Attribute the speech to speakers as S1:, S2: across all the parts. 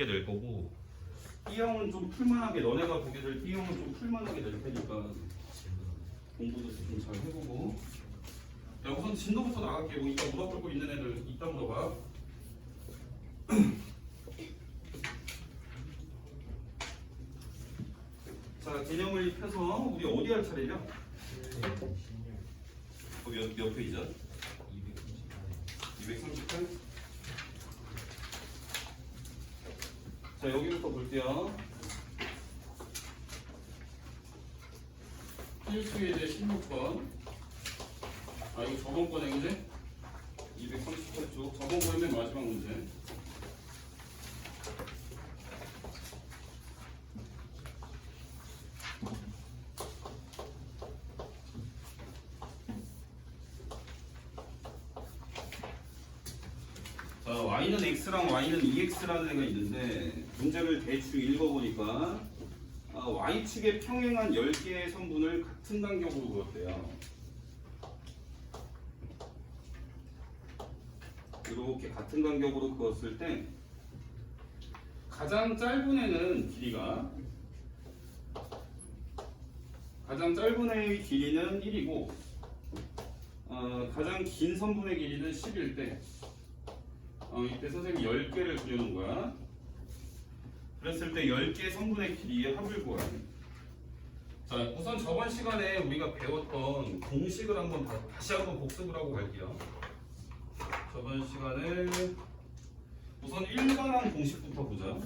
S1: 될 거고 B형은 좀 풀만하게 너네가 보게 될 B형은 좀 풀만하게 될 테니까 공부도 좀 잘 해보고. 야, 우선 진도부터 나갈게. 뭐 이따 물어볼 거 있는 애들 이따 물어봐. 자, 개념을 펴서 우리 어디 할 차례냐? 몇 페이지야? 238. 자, 여기부터 볼게요. 필수에 대해 16번. 아, 이거 저번 거네, 그지? 238쪽. 저번 거의 맨 마지막 문제. 자, y는 x랑 y는 2x라는 애가 있는데 문제를 대충 읽어보니까 y축에 평행한 10개의 선분을 같은 간격으로 그었대요. 이렇게 같은 간격으로 그었을 때 가장 짧은 애는 길이가 가장 짧은 애의 길이는 1이고 가장 긴 선분의 길이는 10일 때 이때 선생님이 10개를 그려놓은 거야. 그랬을 때 10개 선분의 길이의 합을 구하래. 자, 우선 저번 시간에 우리가 배웠던 공식을 다시 한번 복습을 하고 갈게요. 저번 시간에 우선 일반항 공식부터 보자.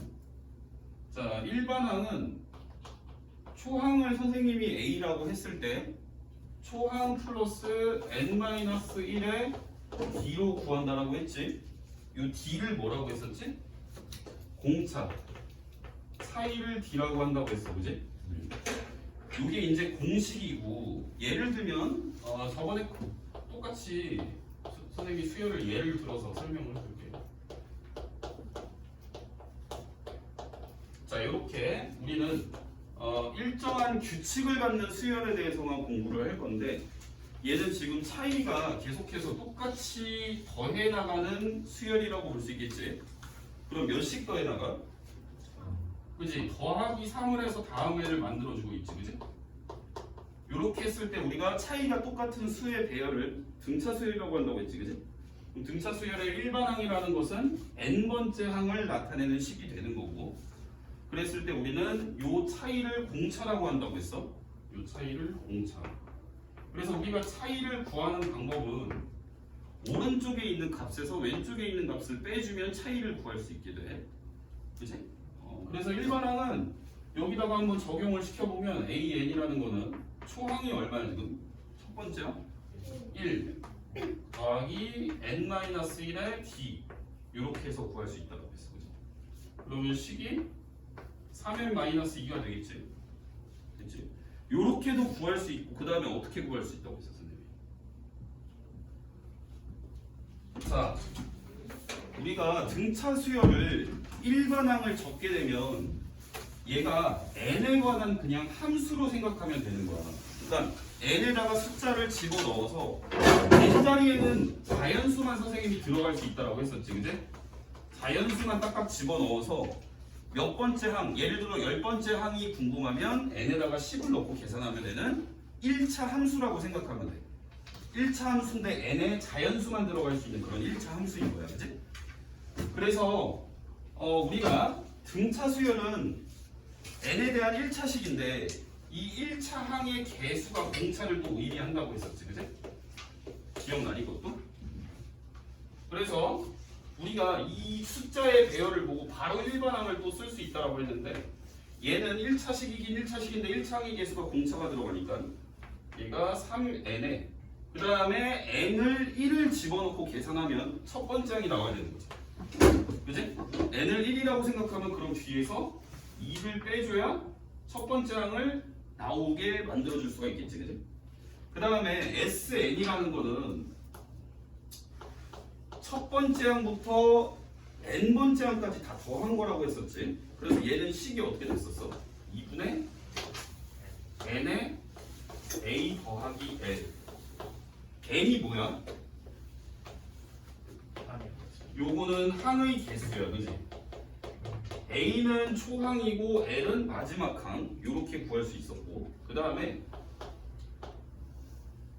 S1: 자, 일반항은 초항을 선생님이 A라고 했을 때 초항 플러스 n-1의 D로 구한다라고 했지. 이 D를 뭐라고 했었지? 공차 차이를 D라고 한다고 했어, 그지? 이게 이제 공식이고, 예를 들면 저번에 똑같이 선생님이 수열을 예를 들어서 설명을 해줄게. 자, 이렇게 우리는 일정한 규칙을 갖는 수열에 대해서만 공부를 할 건데, 얘는 지금 차이가 계속해서 똑같이 더해 나가는 수열이라고 볼 수 있겠지. 그럼 몇씩 더해 나가? 그지? 더하기 3을 해서 다음 애를 만들어주고 있지, 그지? 이렇게 했을 때 우리가 차이가 똑같은 수의 배열을 등차 수열이라고 한다고 했지, 그지? 그럼 등차 수열의 일반항이라는 것은 n번째 항을 나타내는 식이 되는 거고, 그랬을 때 우리는 이 차이를 공차라고 한다고 했어. 이 차이를 공차. 그래서 우리가 차이를 구하는 방법은 오른쪽에 있는 값에서 왼쪽에 있는 값을 빼주면 차이를 구할 수 있게 돼. 그치? 그래서 일반항은 여기다가 한번 적용을 시켜보면 AN이라는 거는 초항이 얼마야 지금? 첫 번째요? 1 더하기 n-1의 D 이렇게 해서 구할 수 있다고 했어. 그치? 그러면 식이 3n-2가 되겠지? 됐지? 요렇게도 구할 수 있고, 그 다음에 어떻게 구할 수 있다고 했어, 선생님이? 자, 우리가 등차 수열을 일반항을 적게 되면 얘가 n에 관한 그냥 함수로 생각하면 되는 거야. 그러니까 n에다가 숫자를 집어넣어서 n 자리에는 자연수만 선생님이 들어갈 수 있다고 했었지, 그제? 자연수만 딱딱 집어넣어서 몇 번째 항, 예를 들어 10번째 항이 궁금하면 n에다가 10을 넣고 계산하면 되는 1차 함수라고 생각하면 돼. 1차 함수인데 n에 자연수만 들어갈 수 있는 그런 1차 함수인 거야, 그치? 그래서 우리가 등차 수열은 n에 대한 1차식인데 이 1차 항의 개수가 공차를 또 의미한다고 했었지, 그치? 기억나니 그것도? 그래서 우리가 이 숫자의 배열을 보고 바로 일반항을 또 쓸 수 있다고 했는데, 얘는 1차식이긴 1차식인데 1차항의 개수가 공차가 들어가니까 얘가 3n에 그 다음에 n을 1을 집어넣고 계산하면 첫 번째 항이 나와야 되는 거지, 그치? n을 1이라고 생각하면 그럼 뒤에서 2를 빼줘야 첫 번째 항을 나오게 만들어줄 수가 있겠지, 그치? 그 다음에 sn이라는 거는 첫 번째 항부터 n번째 항까지 다 더한 거라고 했었지. 그래서 얘는 식이 어떻게 됐었어? 2분의 n의 a 더하기 l. n이 뭐야? 요거는 항의 개수야, 그지? A는 초항이고 L은 마지막 항 이렇게 구할 수 있었고 그 다음에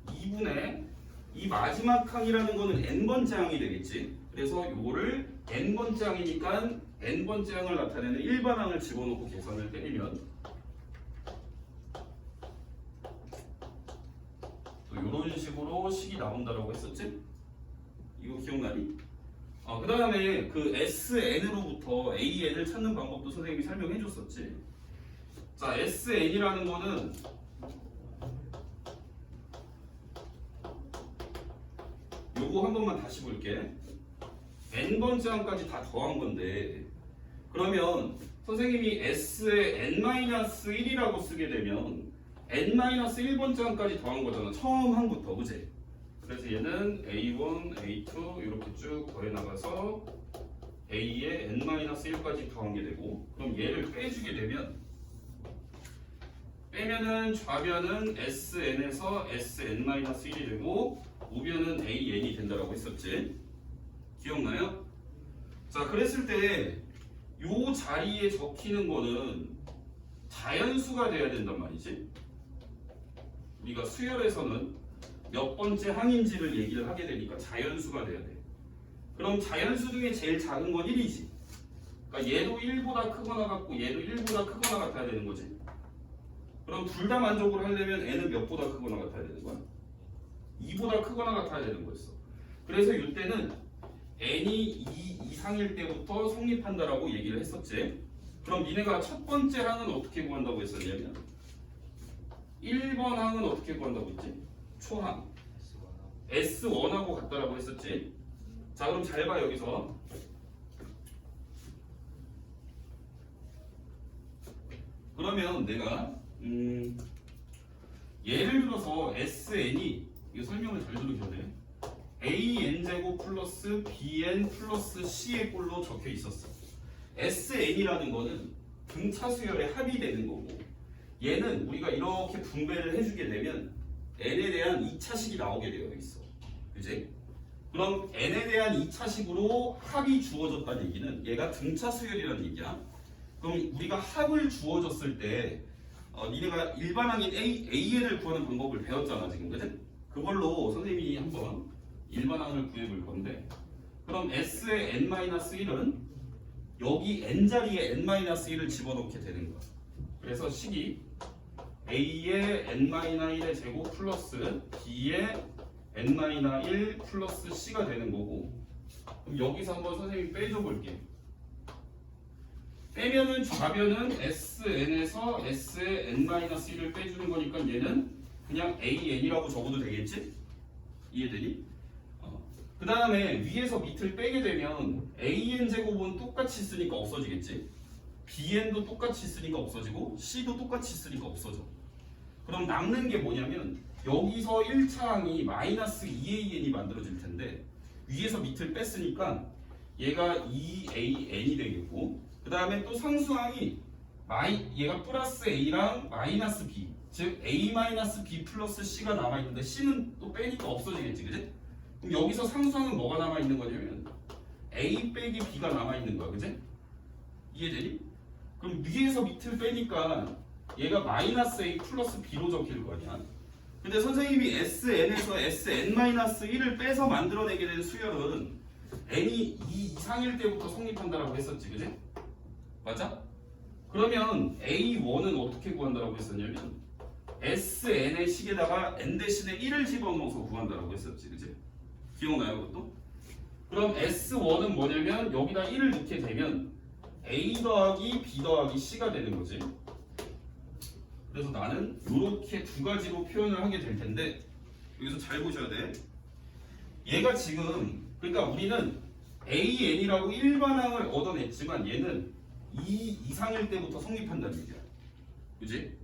S1: 2분의 이 마지막 항이라는 거는 n번째 항이 되겠지. 그래서 요거를 n번째 항이니까 n번째 항을 나타내는 일반항을 집어넣고 계산을 때리면 또 이런 식으로 식이 나온다라고 했었지? 이거 기억나니? 그 다음에 그 SN으로부터 AN을 찾는 방법도 선생님이 설명해 줬었지. 자, SN이라는 거는 요거 한 번만 다시 볼게. n번째 항까지 다 더한 건데 그러면 선생님이 S에 n-1이라고 쓰게 되면 n-1번째 항까지 더한 거잖아. 처음 항부터, 그치? 그래서 얘는 A1, A2 이렇게 쭉 더해 나가서 A에 n-1까지 더한 게 되고 그럼 얘를 빼주게 되면 빼면은 좌변은 SN에서 SN-1이 되고 우변은 AN이 된다라고 했었지. 기억나요? 자, 그랬을 때 요 자리에 적히는 거는 자연수가 돼야 된단 말이지. 우리가 수열에서는 몇 번째 항인지를 얘기를 하게 되니까 자연수가 돼야 돼. 그럼 자연수 중에 제일 작은 건 1이지. 그러니까 얘도 1보다 크거나 같고 얘도 1보다 크거나 같아야 되는 거지. 그럼 둘 다 만족을 하려면 n은 몇 보다 크거나 같아야 되는 거야? 2보다 크거나 같아야 되는 거였어. 그래서 이때는 n이 2 이상일 때부터 성립한다라고 얘기를 했었지. 그럼 니네가 첫 번째 항은 어떻게 구한다고 했었냐면 1번 항은 어떻게 구한다고 했지? 초항 S1하고 같다라고 했었지. 자, 그럼 잘 봐. 여기서 그러면 내가 예를 들어서 SN이 이거 설명을 잘 들으셔야 돼. AN제곱 플러스 BN 플러스 C의 꼴로 적혀 있었어. SN이라는 거는 등차 수열의 합이 되는 거고 얘는 우리가 이렇게 분배를 해주게 되면 N에 대한 2차식이 나오게 되어 있어. 그치? 그럼 N에 대한 2차식으로 합이 주어졌다는 얘기는 얘가 등차 수열이라는 얘기야. 그럼 우리가 합을 주어졌을 때 니네가 일반항인 AN을 구하는 방법을 배웠잖아 지금. 그치? 그걸로 선생님이 한번 일반항을 구해볼 건데 그럼 S의 n-1은 여기 n자리에 n-1을 집어넣게 되는 거야. 그래서 식이 A의 n-1의 제곱 플러스 B의 n-1 플러스 C가 되는 거고 그럼 여기서 한번 선생님이 빼줘 볼게. 빼면은 좌변은 SN에서 S의 n-1을 빼주는 거니까 얘는 그냥 AN이라고 적어도 되겠지? 이해되니? 그 다음에 위에서 밑을 빼게 되면 AN 제곱은 똑같이 쓰니까 없어지겠지. BN도 똑같이 쓰니까 없어지고 C도 똑같이 쓰니까 없어져. 그럼 남는 게 뭐냐면 여기서 1차 항이 마이너스 2AN이 만들어질 텐데 위에서 밑을 뺐으니까 얘가 2AN이 되겠고 그 다음에 또 상수항이 얘가 플러스 A랑 마이너스 B 즉 A-B 플러스 C가 남아있는데 C는 또 빼니까 없어지겠지. 그지? 그럼 여기서 상수항은 뭐가 남아있는 거냐면 A 빼기 B가 남아있는 거야. 그지? 이해되니? 그럼 위에서 밑을 빼니까 얘가 마이너스 A 플러스 B로 적힐 거 아니야. 근데 선생님이 SN에서 SN-1을 빼서 만들어내게 된 수열은 N이 2 이상일 때부터 성립한다라고 했었지. 그지? 맞아? 그러면 A1은 어떻게 구한다라고 했었냐면 SN의 식에다가 N 대신에 1을 집어넣어서 구한다라고 했었지. 그지? 기억나요 그것도? 그럼 S1은 뭐냐면 여기다 1을 넣게 되면 A 더하기 B 더하기 C가 되는 거지. 그래서 나는 이렇게 두 가지로 표현을 하게 될 텐데 여기서 잘 보셔야 돼. 얘가 지금 그러니까 우리는 AN이라고 일반항을 얻어냈지만 얘는 2 이상일 때부터 성립한다는 얘기야. 그지?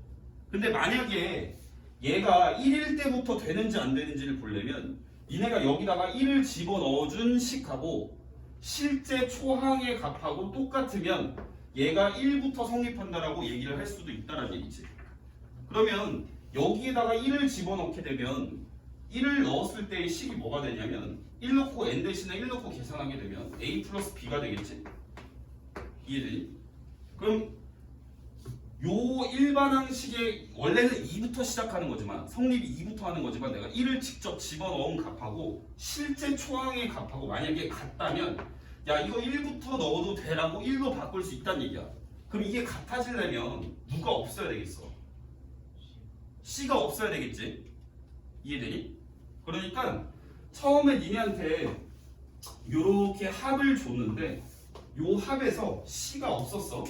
S1: 근데 만약에 얘가 1일 때부터 되는지 안 되는지를 보려면 니네가 여기다가 1을 집어넣어준 식하고 실제 초항의 값하고 똑같으면 얘가 1부터 성립한다라고 얘기를 할 수도 있다는 얘기지. 그러면 여기에다가 1을 집어넣게 되면 1을 넣었을 때의 식이 뭐가 되냐면 1 넣고 n 대신에 1 넣고 계산하게 되면 a 플러스 b가 되겠지. 이해되니? 그럼 요 일반항식의 원래는 2부터 시작하는 거지만 성립이 2부터 하는 거지만 내가 1을 직접 집어넣은 값하고 실제 초항의 값하고 만약에 같다면 야 이거 1부터 넣어도 되라고 1로 바꿀 수 있다는 얘기야. 그럼 이게 같아지려면 누가 없어야 되겠어? C가 없어야 되겠지? 이해되니? 그러니까 처음에 니네한테 요렇게 합을 줬는데 요 합에서 C가 없었어.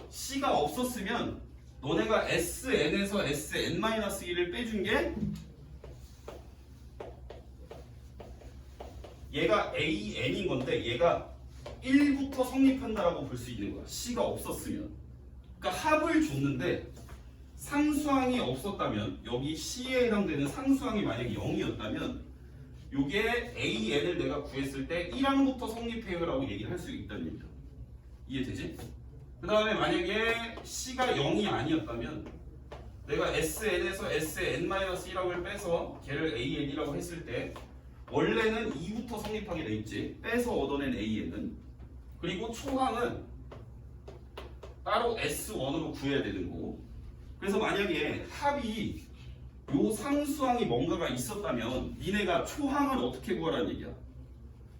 S1: C가 없었으면 너네가 SN에서 SN-1을 빼준 게 얘가 AN인 건데 얘가 1부터 성립한다라고 볼 수 있는 거야. C가 없었으면. 그러니까 합을 줬는데 상수항이 없었다면 여기 C에 해당되는 상수항이 만약에 0이었다면 요게 AN을 내가 구했을 때 1항부터 성립해요라고 얘기를 할 수 있다는 얘기다. 이해되지? 그 다음에 만약에 C가 0이 아니었다면 내가 SN에서 SN-1을 빼서 걔를 AN이라고 했을 때 원래는 2부터 성립하게 돼 있지. 빼서 얻어낸 AN은. 그리고 초항은 따로 S1으로 구해야 되는 거고. 그래서 만약에 합이 요 상수항이 뭔가가 있었다면 니네가 초항을 어떻게 구하라는 얘기야?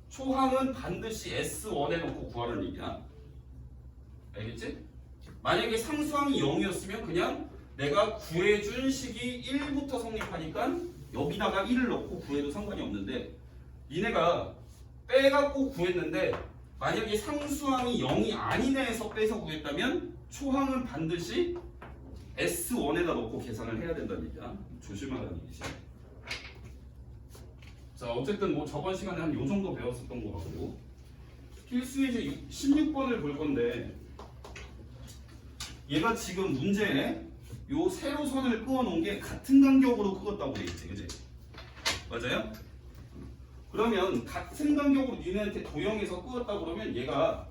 S1: 초항은 반드시 S1에 놓고 구하라는 얘기야. 알겠지? 만약에 상수항이 0이었으면 그냥 내가 구해준 식이 1부터 성립하니까 여기다가 1을 넣고 구해도 상관이 없는데 니네가 빼갖고 구했는데 만약에 상수항이 0이 아니네 해서 빼서 구했다면 초항은 반드시 S1에다 넣고 계산을 해야 된다는 얘기야. 조심하라는 얘기지. 자 어쨌든 뭐 저번 시간에 한 요 정도 배웠었던 것 같고 필수예제 16번을 볼 건데 얘가 지금 문제에 요 세로선을 그어놓은 게 같은 간격으로 그었다고 돼 있지, 그지? 맞아요? 그러면 같은 간격으로 니네한테 도형에서 그었다 그러면 얘가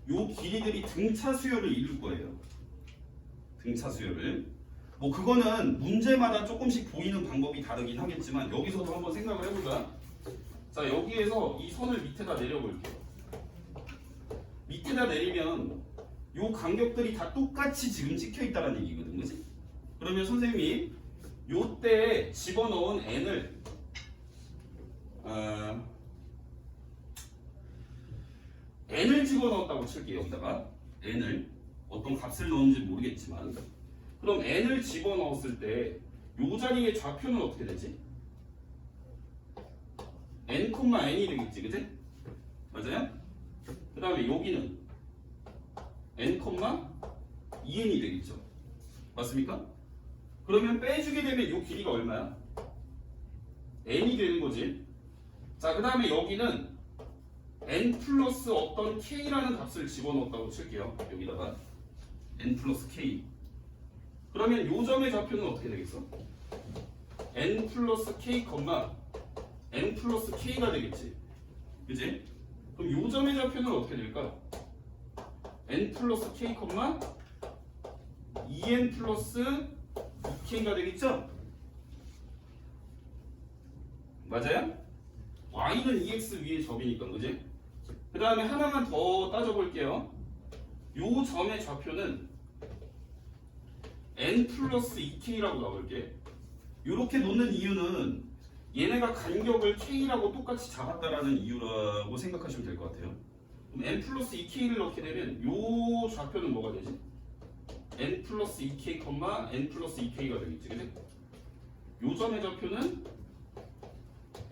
S1: 요 길이들이 등차 수열을 이룰 거예요. 등차 수열을. 뭐 그거는 문제마다 조금씩 보이는 방법이 다르긴 하겠지만 여기서도 한번 생각을 해볼까? 자 여기에서 이 선을 밑에다 내려볼게요. 밑에다 내리면 요 간격들이 다 똑같이 지금 찍혀있다는 얘기거든, 그치? 그러면 선생님이 요때 집어넣은 n을 n을 집어넣었다고 칠게요. 여기다가 n을 어떤 값을 넣었는지 모르겠지만 그럼 n을 집어넣었을 때 요 자리의 좌표는 어떻게 되지? n, n이 되겠지, 그치? 맞아요? 그 다음에 여기는 n, 2n이 되겠죠. 맞습니까? 그러면 빼주게 되면 이 길이가 얼마야? n이 되는 거지. 자, 그 다음에 여기는 n 플러스 어떤 k라는 값을 집어넣었다고 칠게요. 여기다가 n 플러스 k. 그러면 요 점의 좌표는 어떻게 되겠어? n 플러스 k, n 플러스 k가 되겠지. 그지? 그럼 요 점의 좌표는 어떻게 될까? n 플러스 k, 2n 플러스 2k가 되겠죠? 맞아요? y는 2x 위에 점이니까, 그지? 그 다음에 하나만 더 따져볼게요. 요 점의 좌표는 n 플러스 2k라고 나올게. 요렇게 놓는 이유는 얘네가 간격을 k라고 똑같이 잡았다라는 이유라고 생각하시면 될 것 같아요. 그럼 n 플러스 2k를 넣게 되면 요 좌표는 뭐가 되지? n 플러스 2k, n 플러스 2k가 되겠지, 그치? 요 점의 좌표는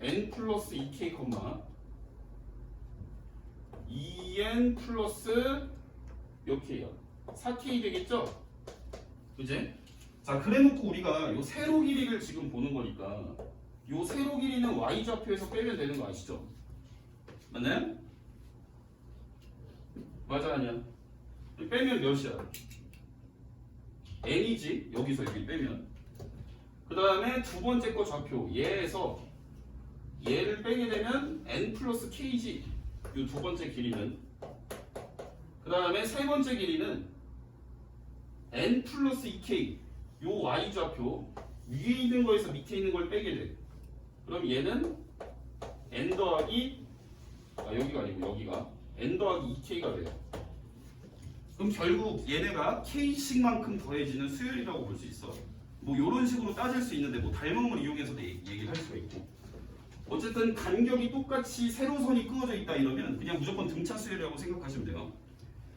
S1: n 플러스 2k, 2n 플러스 몇 k야? 4k 되겠죠? 그치? 자, 그래놓고 우리가 요 세로 길이를 지금 보는 거니까 요 세로 길이는 y 좌표에서 빼면 되는 거 아시죠? 맞나요? 맞아, 아니야? 빼면 몇이야? n이지. 여기서 여기 빼면. 그 다음에 두 번째 거 좌표 얘에서 얘를 빼게 되면 n 플러스 k지. 이 두 번째 길이는. 그 다음에 세 번째 길이는 n 플러스 2k. 요 y 좌표 위에 있는 거에서 밑에 있는 걸 빼게 돼. 그럼 얘는 n 더하기 여기가 아니고 여기가 n 더하기 2k가 돼요. 그럼 결국 얘네가 K씩만큼 더해지는 수열이라고 볼 수 있어. 뭐 이런 식으로 따질 수 있는데 뭐 닮음을 이용해서도 얘기를 할 수가 있고. 어쨌든 간격이 똑같이 세로선이 그어져 있다 이러면 그냥 무조건 등차 수열이라고 생각하시면 돼요.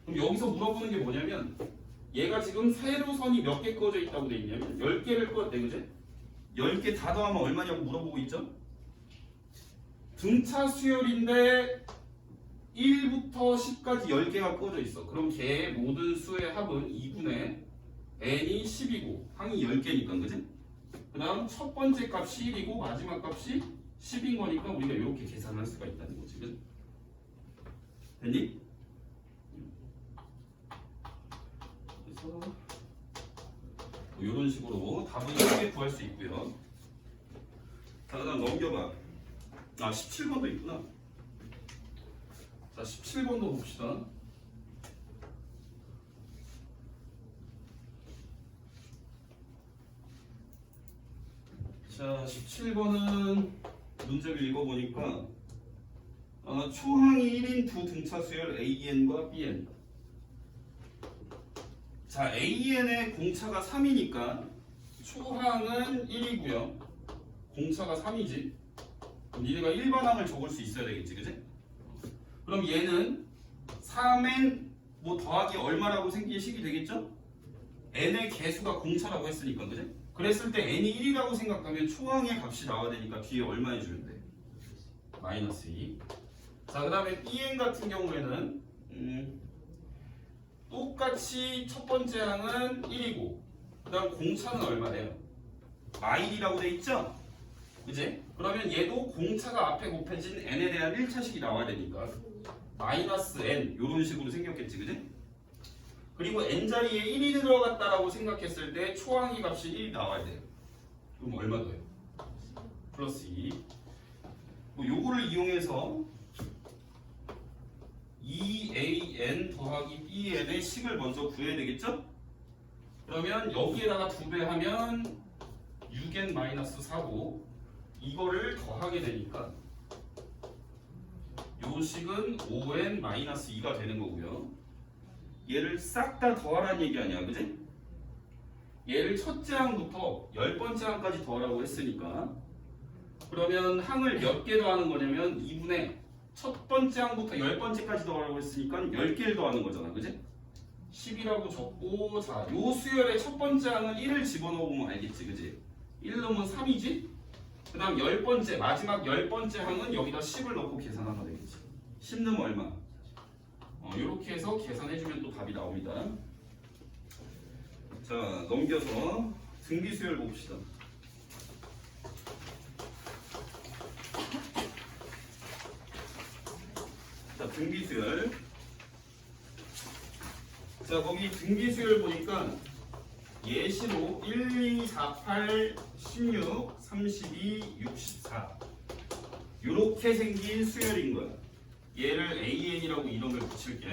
S1: 그럼 여기서 물어보는 게 뭐냐면 얘가 지금 세로선이 몇 개 그어져 있다고 돼 있냐면 10개를 그었대, 그지? 10개 다 더하면 얼마냐고 물어보고 있죠? 등차 수열인데 1부터 10까지 10개가 그어져 있어. 그럼 걔의 모든 수의 합은 2분의 n이 10이고 항이 10개니까, 그지? 그 다음 첫 번째 값이 1이고 마지막 값이 10인 거니까 우리가 이렇게 계산할 수가 있다는 거지, 그지? 됐니? 그래서 뭐 이런 식으로 답은 쉽게 구할 수 있고요. 자, 그다음 넘겨봐. 17번도 있구나. 자, 17번도 봅시다. 자, 17번은 문제를 읽어보니까 초항이 1인 두 등차 수열 AN과 BN. 자, AN의 공차가 3이니까 초항은 1이고요. 공차가 3이지. 그럼 니네가 일반항을 적을 수 있어야 되겠지, 그지? 그럼 얘는 3n 뭐 더하기 얼마라고 생긴 식이 되겠죠? n의 개수가 공차라고 했으니까, 그지? 그랬을 때 n이 1이라고 생각하면 초항의 값이 나와야 되니까 뒤에 얼마 해주면 돼? 마이너스 2. 자, 그 다음에 bn 같은 경우에는 똑같이 첫 번째 항은 1이고 그 다음 공차는 얼마래요? 마일이라고 돼 있죠? 그지? 그러면 얘도 공차가 앞에 곱해진 n에 대한 1차식이 나와야 되니까 마이너스 n 이런 식으로 생겼겠지, 그지? 그리고 n자리에 1이 들어갔다라고 생각했을 때 초항이 값이 1이 나와야 돼요. 그럼 얼마 더요? 플러스 2. 뭐 요거를 이용해서 2an 더하기 bn의 식을 먼저 구해야 되겠죠? 그러면 여기에다가 2배 하면 6n 마이너스 4고 이거를 더하게 되니까 요 식은 5n 마이너스 2가 되는 거고요. 얘를 싹 다 더하라는 얘기 아니야, 그지? 얘를 첫째 항부터 10번째 항까지 더하라고 했으니까 그러면 항을 몇 개 더하는 거냐면 2분의 첫 번째 항부터 10번째까지 더하라고 했으니까 10개를 더하는 거잖아, 그지? 10이라고 적고, 자, 요 수열의 첫 번째 항은 1을 집어넣으면 알겠지, 그지? 1 넣으면 3이지? 그 다음 10번째, 마지막 10번째 항은 여기다 10을 넣고 계산하면 되겠지. 10 넣으면 얼마? 이렇게 해서 계산해주면 또 답이 나옵니다. 자, 넘겨서 등비수열 봅시다. 자, 등비수열. 자, 거기 등비수열 보니까 예시로 1, 2, 4, 8, 16, 32, 64 이렇게 생긴 수열인 거야. 얘를 AN이라고 이름을 붙일게.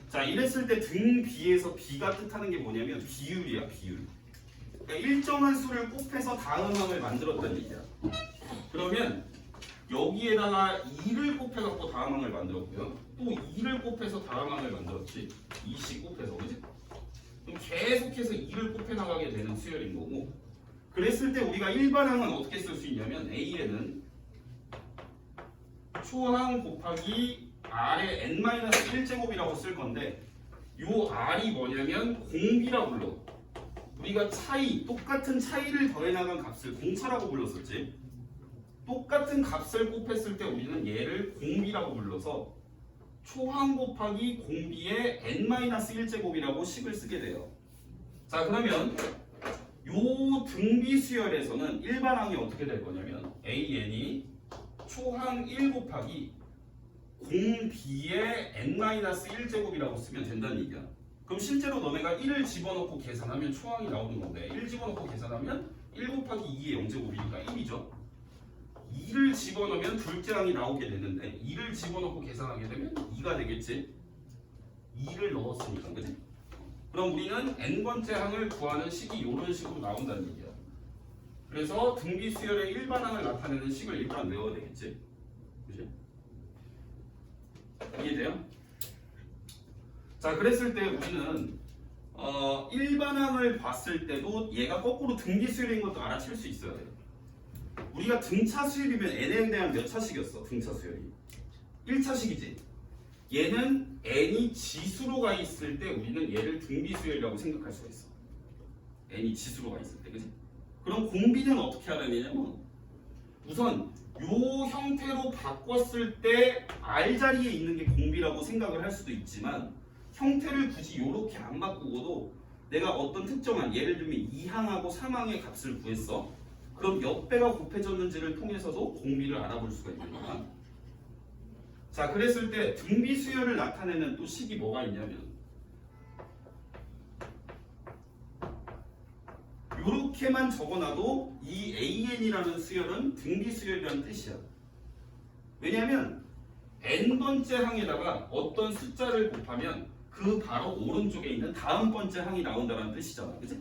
S1: 자, 이랬을 때 등 B에서 B가 뜻하는 게 뭐냐면 비율이야, 비율. 그러니까 일정한 수를 곱해서 다음 항을 만들었다는 얘기야. 그러면 여기에다가 2를 곱해갖고 다음 항을 만들었고요. 또 2를 곱해서 다음 항을 만들었지. 2씩 곱해서, 그지? 그럼 계속해서 2를 곱해 나가게 되는 수열인 거고. 그랬을 때 우리가 일반항은 어떻게 쓸 수 있냐면 AN은 초항 곱하기 R의 n-1제곱이라고 쓸 건데 요 R이 뭐냐면 공비라 불러. 우리가 차이, 똑같은 차이를 더해나간 값을 공차라고 불렀었지. 똑같은 값을 곱했을 때 우리는 얘를 공비라고 불러서 초항 곱하기 공비의 n-1제곱이라고 식을 쓰게 돼요. 자, 그러면 요 등비 수열에서는 일반항이 어떻게 될 거냐면 AN이 초항 1 곱하기 공비의 n-1제곱이라고 쓰면 된다는 얘기야. 그럼 실제로 너네가 1을 집어넣고 계산하면 초항이 나오는 건데 1 집어넣고 계산하면 1 곱하기 2의 0제곱이니까 1이죠. 2를 집어넣으면 둘째 항이 나오게 되는데 2를 집어넣고 계산하게 되면 2가 되겠지. 2를 넣었으니까, 그지? 그럼 우리는 n번째 항을 구하는 식이 이런 식으로 나온다는 얘기야. 그래서 등비 수열의 일반항을 나타내는 식을 일단 외워야 되겠지. 그지? 이해돼요? 자, 그랬을 때 우리는 일반항을 봤을 때도 얘가 거꾸로 등비 수열인 것도 알아챌 수 있어야 돼요. 우리가 등차 수열이면 n에 대한 몇 차식이었어? 등차 수열이 1차식이지. 얘는 n이 지수로 가 있을 때 우리는 얘를 등비 수열이라고 생각할 수가 있어. n이 지수로 가 있을 때, 그지? 그럼 공비는 어떻게 알아야 되냐면 우선 요 형태로 바꿨을 때 R 자리에 있는 게 공비라고 생각을 할 수도 있지만 형태를 굳이 요렇게 안 바꾸고도 내가 어떤 특정한 예를 들면 2항하고 3항의 값을 구했어. 그럼 몇 배가 곱해졌는지를 통해서도 공비를 알아볼 수가 있는 거야. 자, 그랬을 때 등비 수열을 나타내는 또 식이 뭐가 있냐면 이렇게만 적어놔도 이 AN이라는 수열은 등비 수열이라는 뜻이야. 왜냐하면 n번째 항에다가 어떤 숫자를 곱하면 그 바로 오른쪽에 있는 다음 번째 항이 나온다는 뜻이잖아, 그치?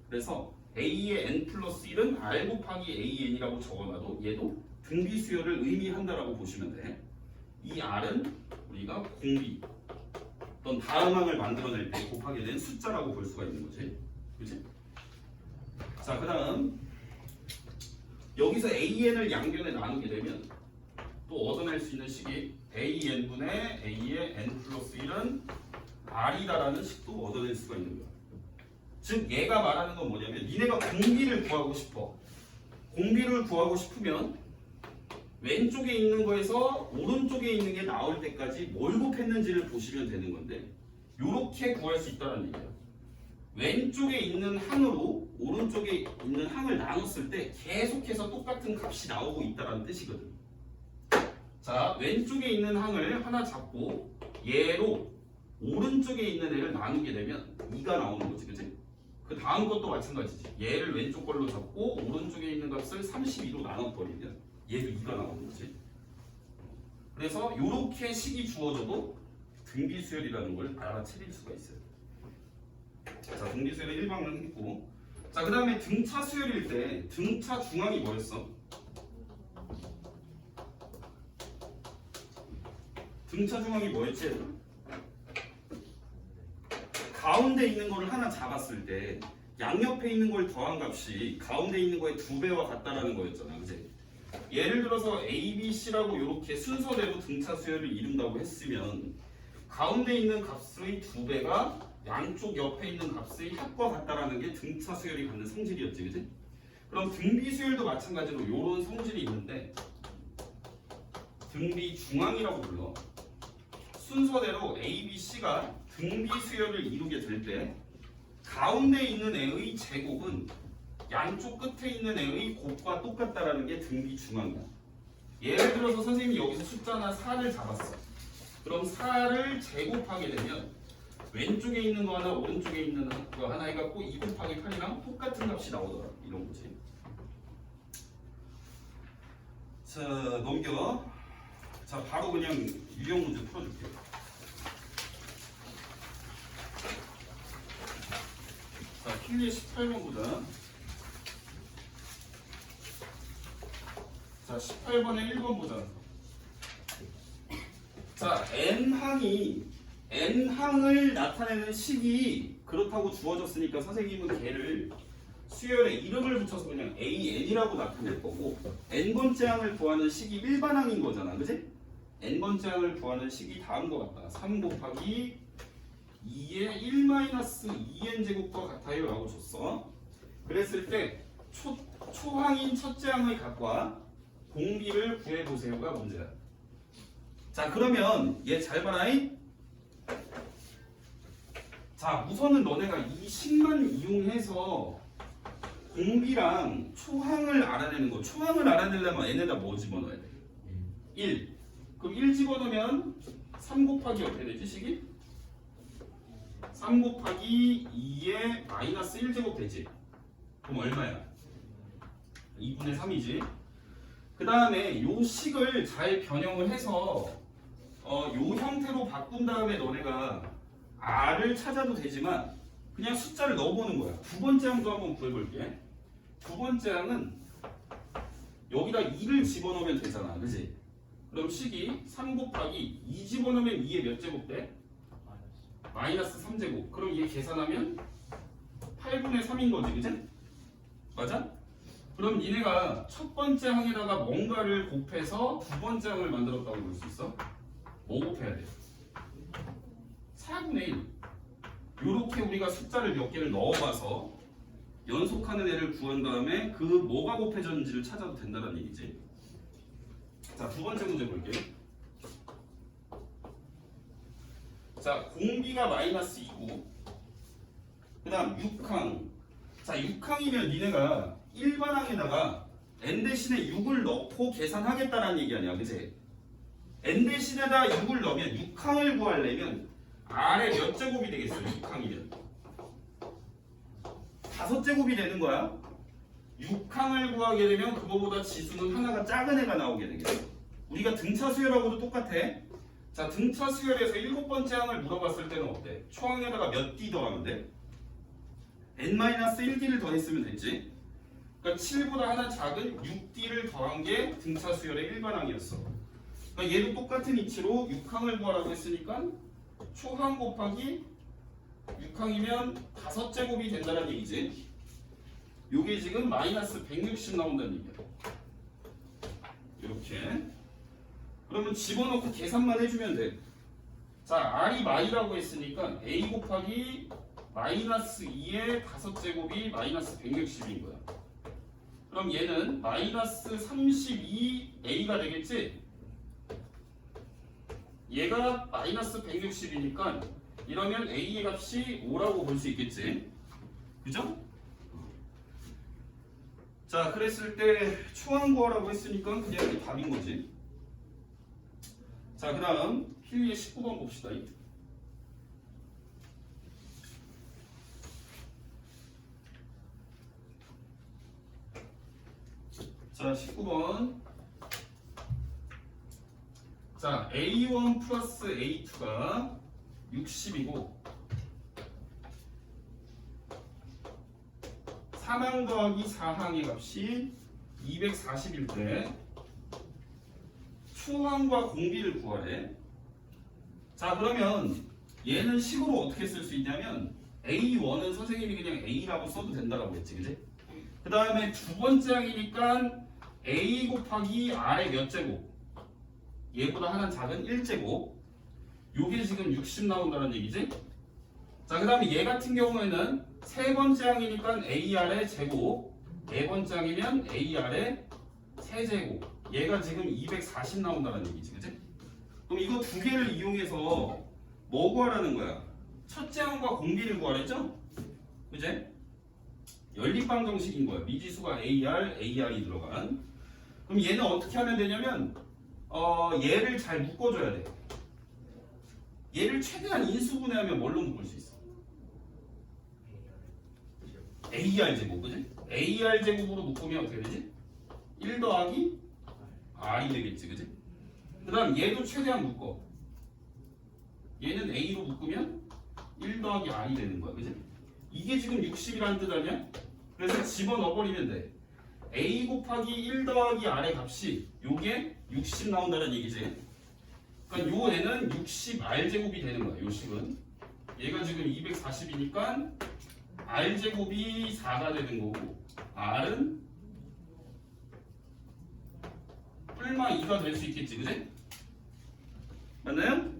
S1: 그래서 A의 n 플러스 1은 R 곱하기 AN이라고 적어놔도 얘도 등비 수열을 의미한다라고 보시면 돼. 이 R은 우리가 공비 어떤 다음 항을 만들어낼 때 곱하게 된 숫자라고 볼 수가 있는 거지, 그치? 자, 그 다음 여기서 AN을 양변에 나누게 되면 또 얻어낼 수 있는 식이 AN분의 A의 n 플러스 1은 R이다라는 식도 얻어낼 수가 있는 거야. 즉 얘가 말하는 건 뭐냐면 니네가 공비를 구하고 싶어. 공비를 구하고 싶으면 왼쪽에 있는 거에서 오른쪽에 있는 게 나올 때까지 뭘 곱했는지를 보시면 되는 건데 요렇게 구할 수 있다는 얘기야. 왼쪽에 있는 항으로 오른쪽에 있는 항을 나눴을 때 계속해서 똑같은 값이 나오고 있다는 뜻이거든. 자, 왼쪽에 있는 항을 하나 잡고 얘로 오른쪽에 있는 애를 나누게 되면 2가 나오는 거지, 그치? 그 다음 것도 마찬가지지. 얘를 왼쪽 걸로 잡고 오른쪽에 있는 값을 32로 나눠버리면 얘도 2가 나오는 거지. 그래서 이렇게 식이 주어져도 등비수열이라는 걸 알아차릴 수가 있어요. 자, 등비수열의 1방은 했고, 자, 그 다음에 등차 수열일 때 등차 중앙이 뭐였어? 등차 중앙이 뭐였지? 가운데 있는 거를 하나 잡았을 때 양옆에 있는 걸 더한 값이 가운데 있는 거의 2배와 같다라는 거였잖아, 그치? 예를 들어서 A, B, C라고 이렇게 순서대로 등차 수열을 이룬다고 했으면 가운데 있는 값의 2배가 양쪽 옆에 있는 값의 합과 같다라는 게 등차 수열이 갖는 성질이었지, 그치? 그럼 등비 수열도 마찬가지로 이런 성질이 있는데 등비 중앙이라고 불러. 순서대로 A, B, C가 등비 수열을 이루게 될 때 가운데 있는 애의 제곱은 양쪽 끝에 있는 애의 곱과 똑같다라는 게 등비 중앙이야. 예를 들어서 선생님이 여기서 숫자나 4를 잡았어. 그럼 4를 제곱하게 되면 왼쪽에 있는 거 하나 오른쪽에 있는 거 하나 해갖고 2 곱하기 8이랑 똑같은 값이 나오더라. 이런 거지. 자, 넘겨. 자, 바로 그냥 유형 문제 풀어줄게요. 자, 필리 18번 보자. 자, 18번에 1번 보자. 자, n항을 나타내는 식이 그렇다고 주어졌으니까 선생님은 걔를 수열에 이름을 붙여서 그냥 AN이라고 나타낼 거고 n번째 항을 구하는 식이 일반항인 거잖아, 그치? n번째 항을 구하는 식이 다음과 같다. 3 곱하기 2의 1-2n 제곱과 같아요 라고 줬어. 그랬을 때 초항인 첫째 항의 값과 공비를 구해보세요가 문제야. 자, 그러면 얘 잘 봐라잉. 자, 우선은 너네가 이 식만 이용해서 공비랑 초항을 알아내는 거. 초항을 알아내려면 n에다 뭐 집어넣어야 돼? 1. 그럼 1 집어넣으면 3 곱하기 어떻게 되지, 식이? 3 곱하기 2의 마이너스 1제곱 되지? 그럼 얼마야? 2분의 3이지? 그 다음에 요 식을 잘 변형을 해서 요 형태로 바꾼 다음에 너네가 R을 찾아도 되지만 그냥 숫자를 넣어보는 거야. 두 번째 항도 한번 구해볼게. 두 번째 항은 여기다 2를 집어넣으면 되잖아, 그치? 그럼 식이 3 곱하기 2 집어넣으면 2의 몇 제곱 돼? 마이너스 3제곱. 그럼 얘 계산하면 8분의 3인 거지, 그치? 맞아? 그럼 니네가 첫 번째 항에다가 뭔가를 곱해서 두 번째 항을 만들었다고 볼 수 있어? 뭐 곱해야 돼? 4분의 1. 요렇게 우리가 숫자를 몇 개를 넣어봐서 연속하는 애를 구한 다음에 그 뭐가 곱해졌는지를 찾아도 된다는 얘기지. 자, 두 번째 문제 볼게요. 자, 공비가 마이너스 2고 그 다음 6항. 자, 6항이면 니네가 일반항에다가 n 대신에 6을 넣고 계산하겠다라는 얘기 아니야, 그치? n 대신에다 6을 넣으면 6항을 구하려면 R의 몇 제곱이 되겠어요, 6항이면? 5제곱이 되는 거야. 6항을 구하게 되면 그거보다 지수는 하나가 작은 애가 나오게 되겠어. 우리가 등차 수열하고도 똑같아. 자, 등차 수열에서 7번째 항을 물어봤을 때는 어때? 초항에다가 몇 D 더하면 돼? n-1D를 더했으면 됐지. 그러니까 7보다 하나 작은 6D를 더한 게 등차 수열의 일반항이었어. 그러니까 얘도 똑같은 이치로 6항을 구하라고 했으니까 초항 곱하기 6항이면 5제곱이 된다는 얘기지. 요게 지금 마이너스 160 나온다는 얘기야. 이렇게. 그러면 집어넣고 계산만 해주면 돼. 자, R이 마이라고 했으니까 A 곱하기 마이너스 2의 5제곱이 마이너스 160인 거야. 그럼 얘는 마이너스 32A가 되겠지? 얘가 마이너스 160이니까 이러면 A의 값이 5라고 볼 수 있겠지? 그죠? 자, 그랬을 때 초항 구하라고 했으니까 그냥 이게 답인 거지. 자, 그 다음 필기의 19번 봅시다. 자, 19번. 자, A1 플러스 A2가 60이고 3항 더하기 4항의 값이 240일 때 초항과 공비를 구하래. 자, 그러면 얘는 식으로 어떻게 쓸 수 있냐면 A1은 선생님이 그냥 A라고 써도 된다라고 했지, 그지? 그 다음에 두 번째 항이니까 A 곱하기 R의 몇 제곱? 얘보다 하나 작은 1제곱. 요게 지금 60 나온다는 얘기지? 자, 그 다음에 얘 같은 경우에는 세 번째 항이니까 AR의 제곱, 네 번째 항이면 AR의 세제곱. 얘가 지금 240 나온다는 얘기지, 그치? 그럼 이거 두 개를 이용해서 뭐 구하라는 거야? 첫째 항과 공비를 구하랬죠? 그치? 연립방정식인 거야. 미지수가 AR이 들어간. 그럼 얘는 어떻게 하면 되냐면 얘를 잘 묶어줘야 돼. 얘를 최대한 인수분해하면 뭘로 묶을 수 있어? AR 제곱, 그지? AR 제곱으로 묶으면 어떻게 되지? 1 더하기 R이 되겠지, 그지? 그 다음 얘도 최대한 묶어. 얘는 A로 묶으면 1 더하기 R이 되는 거야, 그지? 이게 지금 60이라는 뜻 아니야? 그래서 집어넣어버리면 돼. A 곱하기 1 더하기 R의 값이 요게 60 나온다는 얘기지. 그러니까 요 애는 60R 제곱이 되는 거야, 요 식은. 얘가 지금 240이니까 R 제곱이 4가 되는 거고 R은 뿔마 2가 될 수 있겠지, 그지? 맞나요?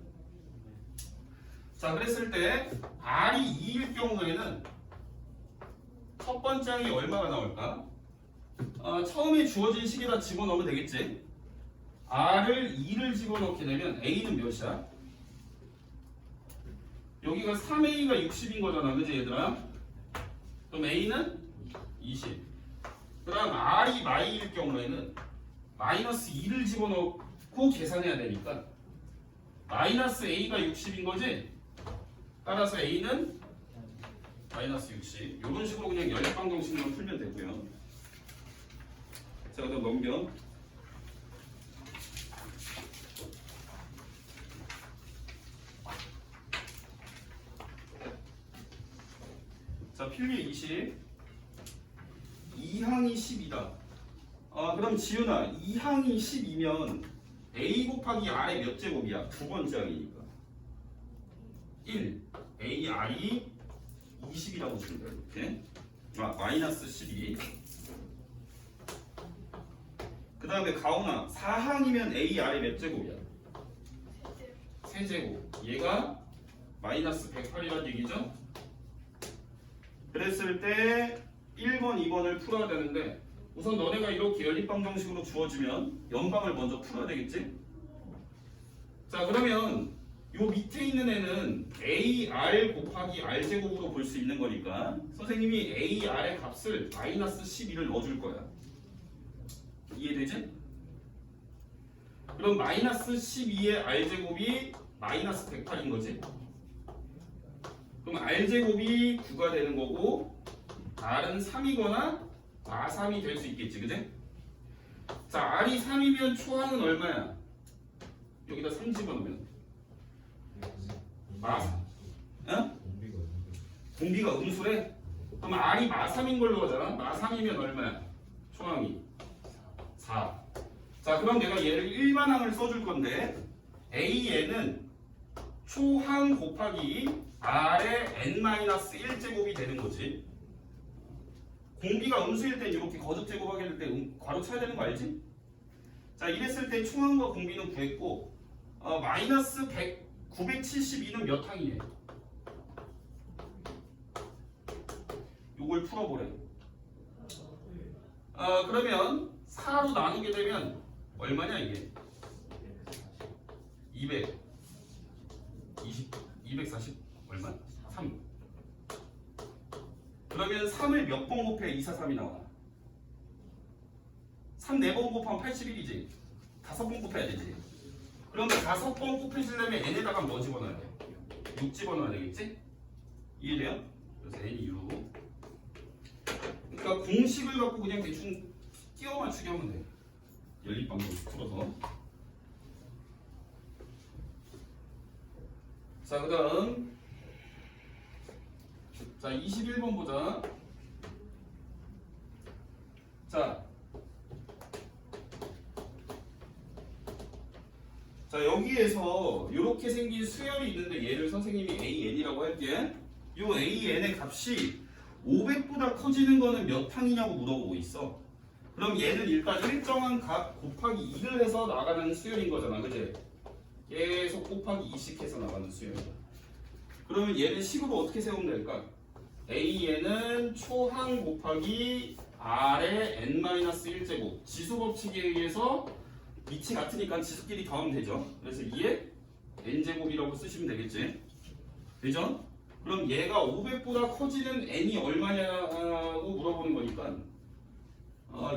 S1: 자, 그랬을 때 R이 2일 경우에는 첫 번째 항이 얼마가 나올까? 처음에 주어진 식에다 집어넣으면 되겠지. R을 2를 집어넣게 되면 A는 몇이야? 여기가 3A가 60인 거잖아, 그지 얘들아? 그럼 A는 20. 그 다음 R이 마이일 경우에는 마이너스 2를 집어넣고 계산해야 되니까 마이너스 A가 60인 거지? 따라서 A는 마이너스 60. 이런 식으로 그냥 연립방정식만 풀면 되고요. 자, 그다음 넘겨. 자, 필기 20. 2항이 10이다. 그럼 지훈아, 2항이 10이면 A 곱하기 R의 몇 제곱이야? 두 번째 항이니까. 1. AR이 20이라고 주면 돼요. 이렇게. 마이너스 12. 그 다음에 가온아, 4항이면 AR이 몇 제곱이야? 세제곱. 얘가 마이너스 108이라는 얘기죠? 그랬을 때 1번, 2번을 풀어야 되는데 우선 너네가 이렇게 연립방정식으로 주어지면 연방을 먼저 풀어야 되겠지? 자, 그러면 요 밑에 있는 애는 AR 곱하기 R제곱으로 볼 수 있는 거니까 선생님이 AR의 값을 마이너스 12를 넣어줄 거야. 이해되지? 그럼 마이너스 12의 R제곱이 마이너스 108인 거지? 그럼 R제곱이 9가 되는 거고 R은 3이거나 마3이 될 수 있겠지, 그지? 자, R이 3이면 초항은 얼마야? 여기다 3 집어넣으면 마3. 어? 공비가 음수래? 그럼 R이 마3인 걸로 하잖아? 마3이면 얼마야? 초항이 4. 자, 그럼 내가 얘를 일반항을 써줄 건데 AN은 초항 곱하기 R의 n-1제곱이 되는 거지. 공비가 음수일 땐 이렇게 거듭 제곱하게 될 때 괄호 쳐야 되는 거 알지? 자, 이랬을 때 초항과 공비는 구했고 마이너스 972는 몇 항이에요? 요걸 풀어보래. 그러면 4로 나누게 되면 얼마냐 이게? 240 얼마? 3. 그러면 3을 몇 번 곱해 2, 4, 3이 나와? 3 4번 곱하면 81이지. 5번 곱해야 되지. 그럼 5번 곱해주려면 n에다가 뭐 집어넣어야 돼? 6 집어넣어야 되겠지? 이해돼요? 그래서 n이 6. 그러니까 공식을 갖고 그냥 대충 끼워 맞추기 하면 돼. 연립방정식 풀어서. 자, 그 다음 21번 보자. 자, 여기에서 이렇게 생긴 수열이 있는데 얘를 선생님이 AN이라고 할게. 이 AN의 값이 500보다 커지는 거는 몇 항이냐고 물어보고 있어. 그럼 얘는 일단 일정한 값 곱하기 2를 해서 나가는 수열인 거잖아, 그치? 계속 곱하기 2씩 해서 나가는 수열이야. 그러면 얘는 식으로 어떻게 세우면 될까? AN은 초항 곱하기 R의 n-1제곱. 지수법칙에 의해서 밑이 같으니까 지수끼리 더하면 되죠. 그래서 2의 n제곱이라고 쓰시면 되겠지. 되죠? 그럼 얘가 500보다 커지는 n이 얼마냐고 물어보는 거니까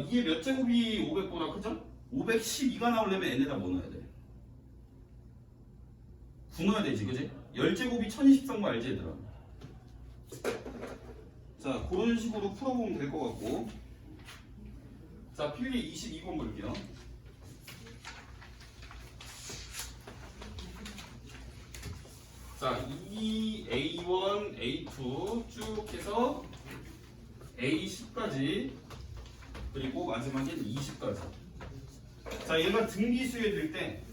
S1: 이게 몇 제곱이 500보다 크죠? 512가 나오려면 n에다 뭐 넣어야 돼? 9 넣어야 되지, 그지? 10제곱이 1023거 알지, 얘들아? 자, 그런 식으로 풀어보면 될 것 같고. 자, 필기 22번 볼게요. 자, A1, A2 쭉 해서 A10까지 그리고 마지막엔 20까지. 자, 얘가 등비수에 될 때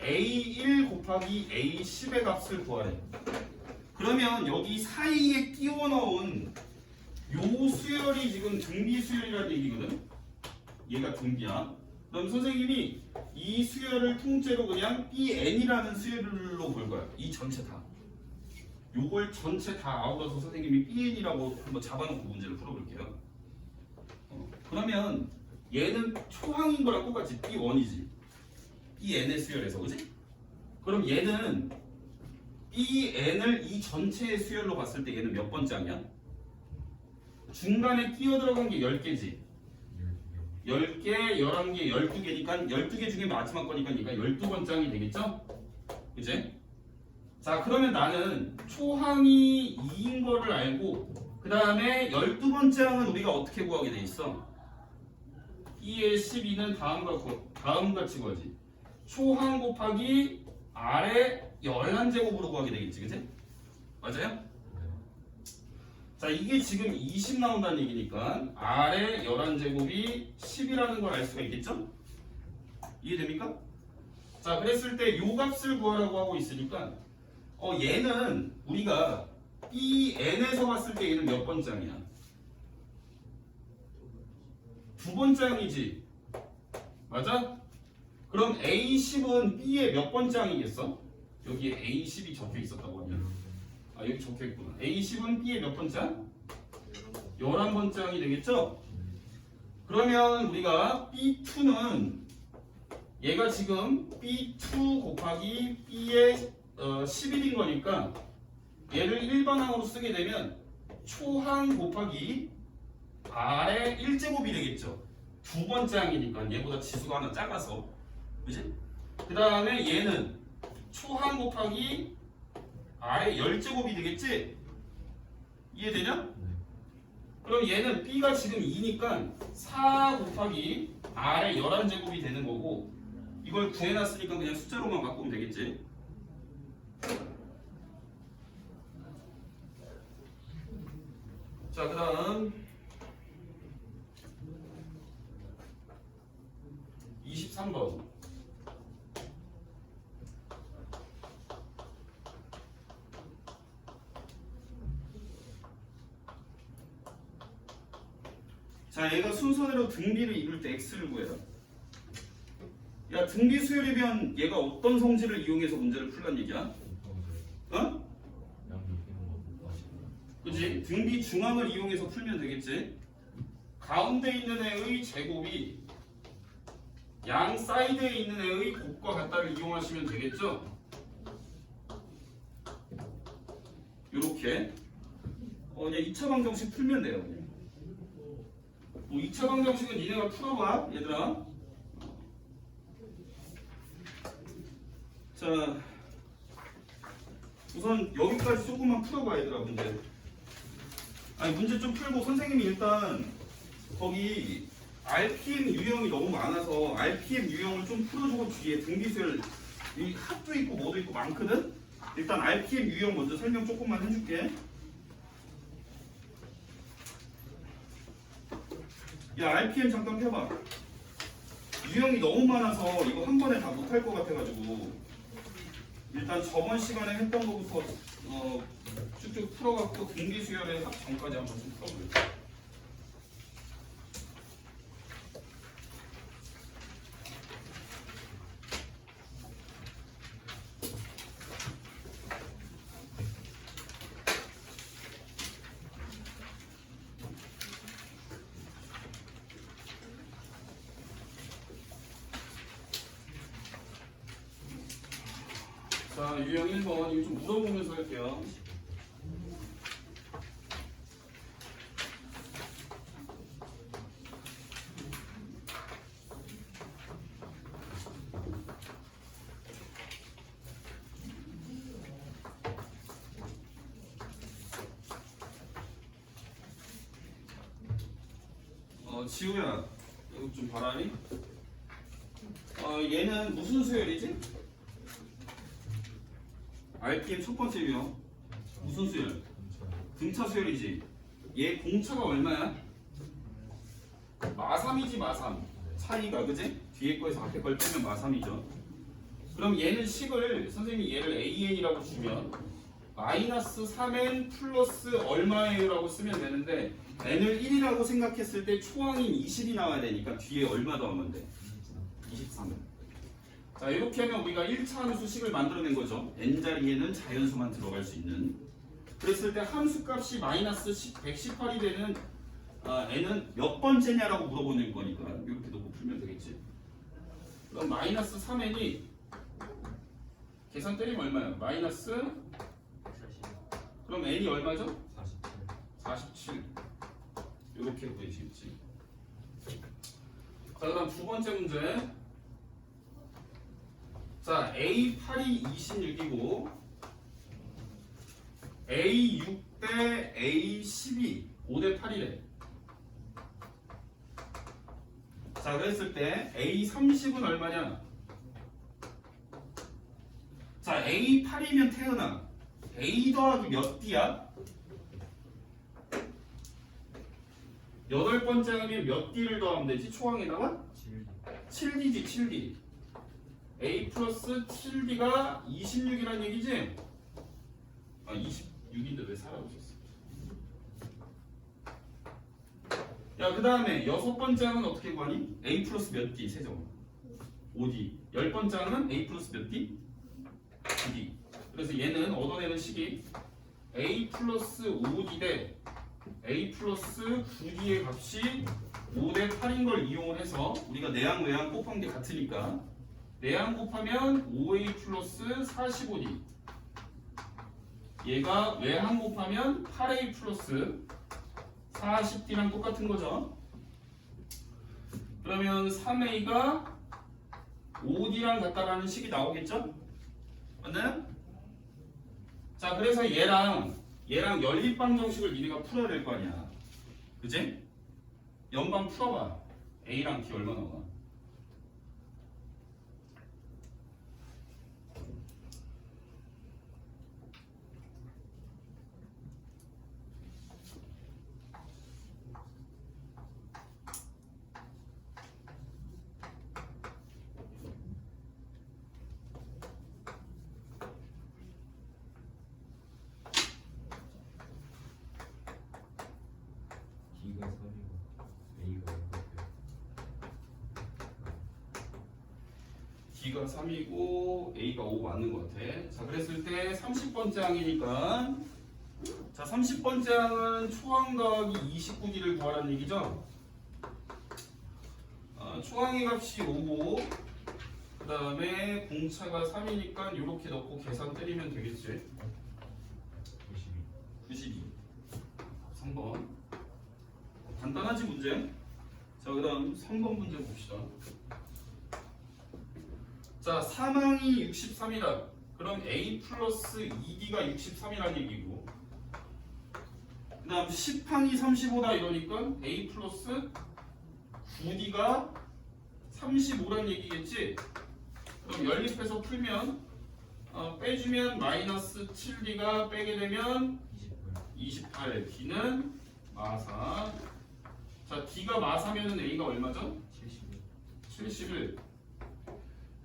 S1: A1 곱하기 A10의 값을 구하래. 그러면 여기 사이에 끼워 넣은 요 수열이 지금 등비수열이라는 얘기거든. 얘가 등비야. 그럼 선생님이 이 수열을 통째로 그냥 BN이라는 수열로 볼 거야. 이 전체 다. 요걸 전체 다 아우러서 선생님이 BN이라고 한번 잡아놓고 문제를 풀어볼게요. 그러면 얘는 초항인 거랑 똑같이 B1이지. BN의 수열에서, 그지? 그럼 얘는 BN을 이 전체의 수열로 봤을 때 얘는 몇 번째 항이야? 중간에 끼어 들어간 게 10개지. 10개, 11개, 12개니까 12개 중에 마지막 거니까 얘가 12번째 항이 되겠죠? 그치? 자, 그러면 나는 초항이 2인 거를 알고 그 다음에 12번째 항은 우리가 어떻게 구하게 돼 있어? B의 12는 다음과 같이 구하지. 초항 곱하기 R의 11제곱으로 구하게 되겠지, 그치? 맞아요? 자, 이게 지금 20 나온다는 얘기니까 R의 11제곱이 10이라는 걸 알 수가 있겠죠? 이해됩니까? 자, 그랬을 때 요 값을 구하라고 하고 있으니까 얘는 우리가 Bn에서 봤을 때 얘는 몇 번장이야? 두 번장이지. 맞아? 그럼 A10은 B의 몇 번장이겠어? 여기에 A10이 적혀 있었다고 하면. 아, 여기 적혀 있구나. A10은 B의 몇 번장? 11번장이 되겠죠? 그러면 우리가 B2는 얘가 지금 B2 곱하기 B의 11인 거니까 얘를 일반항으로 쓰게 되면 초항 곱하기 R의 1제곱이 되겠죠. 두 번째항이니까 얘보다 지수가 하나 작아서. 그지? 그 다음에 얘는 초항 곱하기 R의 10제곱이 되겠지? 이해되냐? 그럼 얘는 B가 지금 2니까 4 곱하기 R의 11제곱이 되는 거고 이걸 구해놨으니까 그냥 숫자로만 바꾸면 되겠지? 자, 그 다음 23번. 자, 얘가 순서대로 등비를 이룰 때 x를 구해라. 야, 등비 수열이면 얘가 어떤 성질을 이용해서 문제를 풀란 얘기야? 어? 그치? 등비 중앙을 이용해서 풀면 되겠지? 가운데 있는 애의 제곱이 양 사이드에 있는 애의 곱과 같다를 이용하시면 되겠죠? 요렇게 그냥 2차 방정식 풀면 돼요. 뭐 2차 방정식은 니네가 풀어봐, 얘들아. 자, 우선 여기까지 조금만 풀어봐, 얘들아. 문제. 아니, 문제 좀 풀고 선생님이 일단 거기 RPM 유형이 너무 많아서 RPM 유형을 좀 풀어주고 뒤에 등비수열 이 합도 있고 뭐도 있고 많거든? 일단 RPM 유형 먼저 설명 조금만 해줄게. 야, RPM 잠깐 펴봐. 유형이 너무 많아서 이거 한 번에 다 못할 것 같아가지고 일단 저번 시간에 했던 거부터 쭉쭉 풀어갖고 등비수열의 합 전까지 한번 좀 풀어볼게. 자, 유형 1번 이거 좀 물어보면서 할게요. 지우야, 이거 좀 봐라. 얘는 무슨 수열이지? RPM 첫 번째 유형 무슨 수열? 등차 수열이지. 얘 공차가 얼마야? 마3이지 마3. 차이가 그지? 뒤에 거에서 앞에 걸 빼면 마3이죠. 그럼 얘는 식을 선생님이 얘를 AN이라고 주면 마이너스 3N 플러스 얼마예요? 라고 쓰면 되는데 N을 1이라고 생각했을 때 초항인 20이 나와야 되니까 뒤에 얼마 더하면 돼? 23. 자, 이렇게 하면 우리가 1차 함수 식을 만들어낸 거죠. N자리에는 자연수만 들어갈 수 있는. 그랬을 때 함수 값이 마이너스 118이 되는 N은 몇 번째냐라고 물어보는 거니까 이렇게 놓고 풀면 되겠지. 그럼 마이너스 3N이 계산 때리면 얼마야? 마이너스
S2: 40.
S1: 그럼 N이 얼마죠?
S2: 47.
S1: 47. 이렇게 보이시겠지. 자, 그다음 두 번째 문제. 자, A8이 26이고 A6 대 A12 5 대 8이래. 자, 그랬을 때 A30은 얼마냐? 자, A8이면 태어나 A 더하기 몇 D야? 8번째 하면 몇 D를 더하면 되지? 초항에다가? 7D지 7D. A 플러스 7D가 26이란 얘기지? 26인데 왜 4라고 썼어? 야, 그 다음에 여섯 번째 항은 어떻게 구하니? a 플러스 몇 d 세제곱 5d. 열 번째 항은 a 플러스 몇 d? 9d. 그래서 얘는 얻어내는 식이 a 플러스 5d 대 a 플러스 9d의 값이 5대 8인 걸 이용을 해서 우리가 내항 외항 곱한 게 같으니까 내항 곱하면 5a 플러스 45d, 얘가 외항 곱하면 8a 플러스 40d랑 똑같은 거죠. 그러면 3a가 5d랑 같다라는 식이 나오겠죠? 맞나요? 자, 그래서 얘랑 연립방 정식을 니네가 풀어야 될 거 아니야. 그지? 연방 풀어봐. a랑 d 얼마 나와?
S2: D가 3이고 A가 5.
S1: D가 3이고 A가 5 맞는 것 같아. 자, 그랬을 때 30번째 항이니까, 자, 30번째 항은 초항 더하기 29D를 구하라는 얘기죠. 초항의 값이 5고 그 다음에 공차가 3이니까 이렇게 넣고 계산 때리면 되겠지. 92. 3번. 간단하지 문제? 자, 그 다음 3번 문제 봅시다. 자, 3항이 63이다. 그럼 A 플러스 2D가 63이라는 얘기고, 그 다음 10항이 35다 이러니까 A 플러스 9D가 35라는 얘기겠지? 그럼 연립해서 풀면 빼주면 마이너스 7D가 빼게 되면 28. D는 마사. 자, D가 마사면은 A가 얼마죠? 71.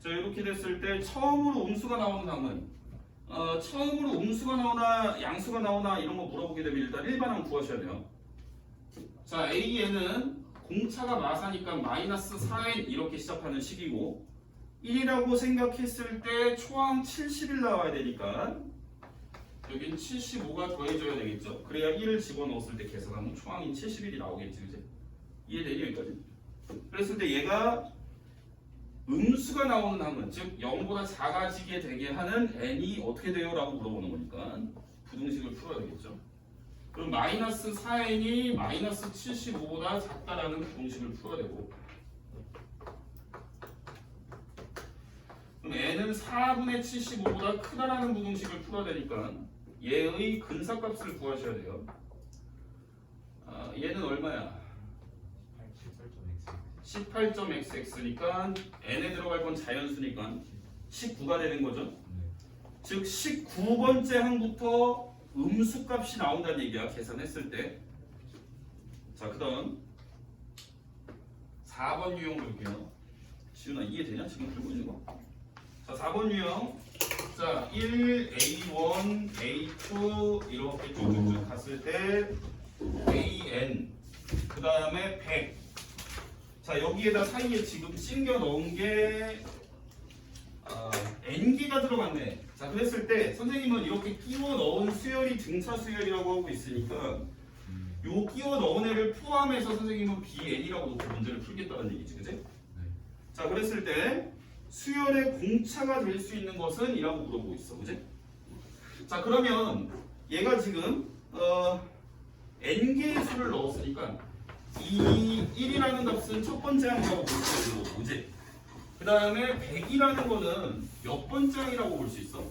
S1: 자, 이렇게 됐을 때 처음으로 음수가 나오는 항은 처음으로 음수가 나오나 양수가 나오나 이런 거 물어보게 되면 일단 일반항 구하셔야 돼요. 자, A에는 공차가 마사니까 마이너스 4n 이렇게 시작하는 식이고, 1이라고 생각했을 때 초항 70일 나와야 되니까 여긴 75가 더해져야 되겠죠. 그래야 1을 집어넣었을 때 계산하면 초항인 71이 나오겠지, 그지? 이해되니 여기까지? 그랬을 때 얘가 음수가 나오는 항은, 즉 0보다 작아지게 되게 하는 n이 어떻게 돼요? 라고 물어보는 거니까 부등식을 풀어야 되겠죠. 그럼 마이너스 4n이 마이너스 75보다 작다라는 부등식을 풀어야 되고, 그럼 n은 4분의 75보다 크다라는 부등식을 풀어야 되니까 얘의 근사값을 구하셔야 돼요. 얘는 얼마야? 18.xx니까 n에 들어갈 건 자연수니까 19가 되는 거죠. 즉 19번째 항부터 음수값이 나온다는 얘기야, 계산했을 때. 자, 그 다음 4번 유형 볼게요. 지훈아, 이해되냐? 지금 풀고 있는 거? 자, 4번 유형. 자, 1, A1, A2 이렇게 쭉쭉쭉 갔을 때 AN, 그 다음에 100. 자, 여기에다 사이에 지금 찡겨 넣은 게 N기가 들어갔네. 자, 그랬을 때 선생님은 이렇게 끼워 넣은 수열이 등차 수열이라고 하고 있으니까 요 끼워 넣은 애를 포함해서 선생님은 BN이라고 놓고 문제를 풀겠다는 얘기지, 그치? 자, 그랬을 때 수열의 공차가 될 수 있는 것은 이라고 물어보고 있어, 그치? 자, 그러면 얘가 지금 N개의 수를 넣었으니까 이 1이라는 값은 첫 번째 항이라고 볼 수 있는 거고, 그치? 그 다음에 100이라는 거는 몇 번째 항이라고 볼 수 있어?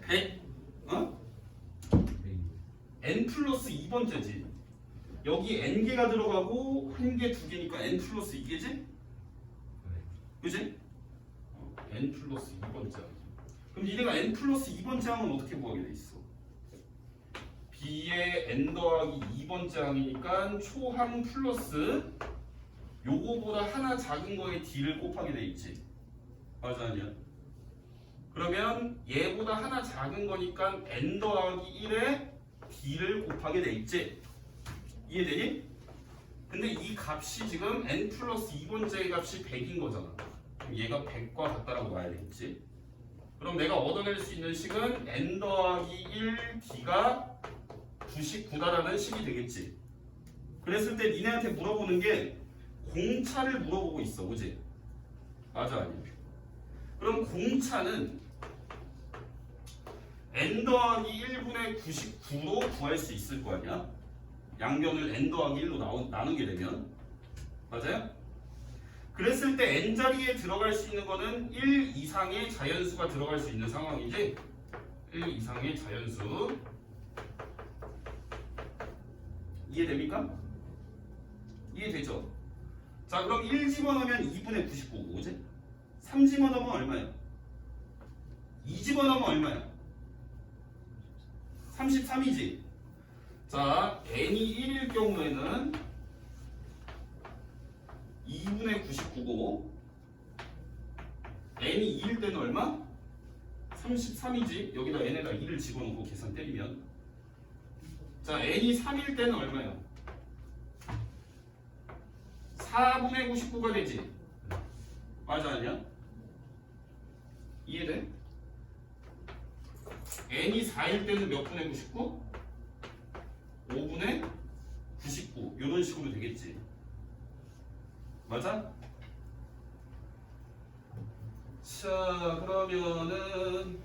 S1: 100? n 플러스 2번째지. 여기 n개가 들어가고 한 개, 두 개니까 n 플러스 2개지? 그지? n 플러스 2번째 항. 그럼 니네가 n 플러스 2번째 항은 어떻게 구하게 돼 있어? b의 n 더하기 2번째 항이니까 초항 플러스 요거보다 하나 작은 거에 d를 곱하게 돼 있지. 맞아, 아니야? 그러면 얘보다 하나 작은 거니까 n 더하기 1에 b를 곱하게 돼 있지. 이해되니? 근데 이 값이 지금 n 플러스 2번째 값이 100인 거잖아. 그럼 얘가 100과 같다라고 봐야 되겠지. 그럼 내가 얻어낼 수 있는 식은 n 더하기 1 b가 99다라는 식이 되겠지. 그랬을 때 니네한테 물어보는 게 공차를 물어보고 있어, 그지? 맞아, 아니야? 그럼 공차는 n 더하기 1분의 99로 구할 수 있을 거 아니야? 양변을 n 더하기 1로 나누게 되면 맞아요? 그랬을 때 n 자리에 들어갈 수 있는 거는 1 이상의 자연수가 들어갈 수 있는 상황이지. 1 이상의 자연수. 이해됩니까? 이해되죠? 자, 그럼 1 집어넣으면 2분의 99고, 그지? 3 집어넣으면 얼마야? 2 집어넣으면 얼마야? 33이지. 자, n이 1일 경우에는 2분의 99고 n이 2일 때는 얼마? 33이지. 여기다 n에다 2를 집어넣고 계산 때리면 자, n이 3일 때는 얼마야? 4분의 99가 되지. 맞아, 아니야? 이해돼? n이 4일 때는 몇 분의 99? 5분의 99 이런 식으로 되겠지. 맞아? 자, 그러면은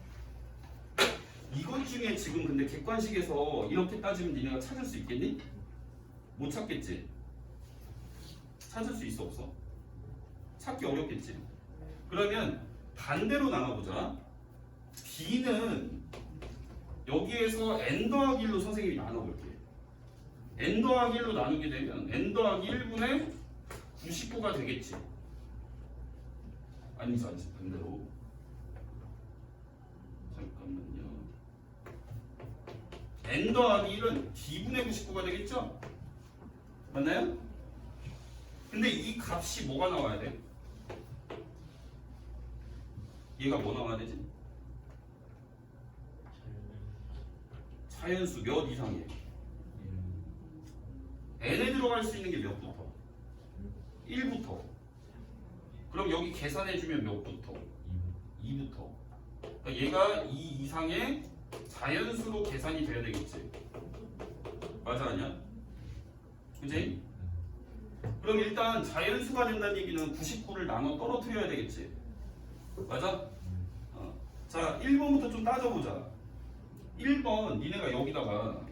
S1: 이것 중에 지금 근데 객관식에서 이렇게 따지면 니네가 찾을 수 있겠니? 못 찾겠지? 찾을 수 있어, 없어? 찾기 어렵겠지? 그러면 반대로 나눠보자. b는 여기에서 n 더하기 1로 선생님이 나눠볼게. n 더하기 1로 나누게 되면 n 더하기 1분의 99가 되겠지. 아니지, 반대로. 잠깐만요. n 더하기 1은 b분의 99가 되겠죠? 맞나요? 근데 이 값이 뭐가 나와야 돼? 얘가 뭐 나와야 되지? 자연수 몇 이상이에요? n에 들어갈 수 있는 게 몇부터? 1부터. 그럼 여기 계산해주면 몇부터? 2부터. 그러니까 얘가 2 이상의 자연수로 계산이 돼야 되겠지. 맞아, 아니야? 그치? 그럼 일단 자연수가 된다는 얘기는 99를 나눠 떨어뜨려야 되겠지. 맞아? 자, 1번부터 좀 따져보자. 1번 니네가 여기다가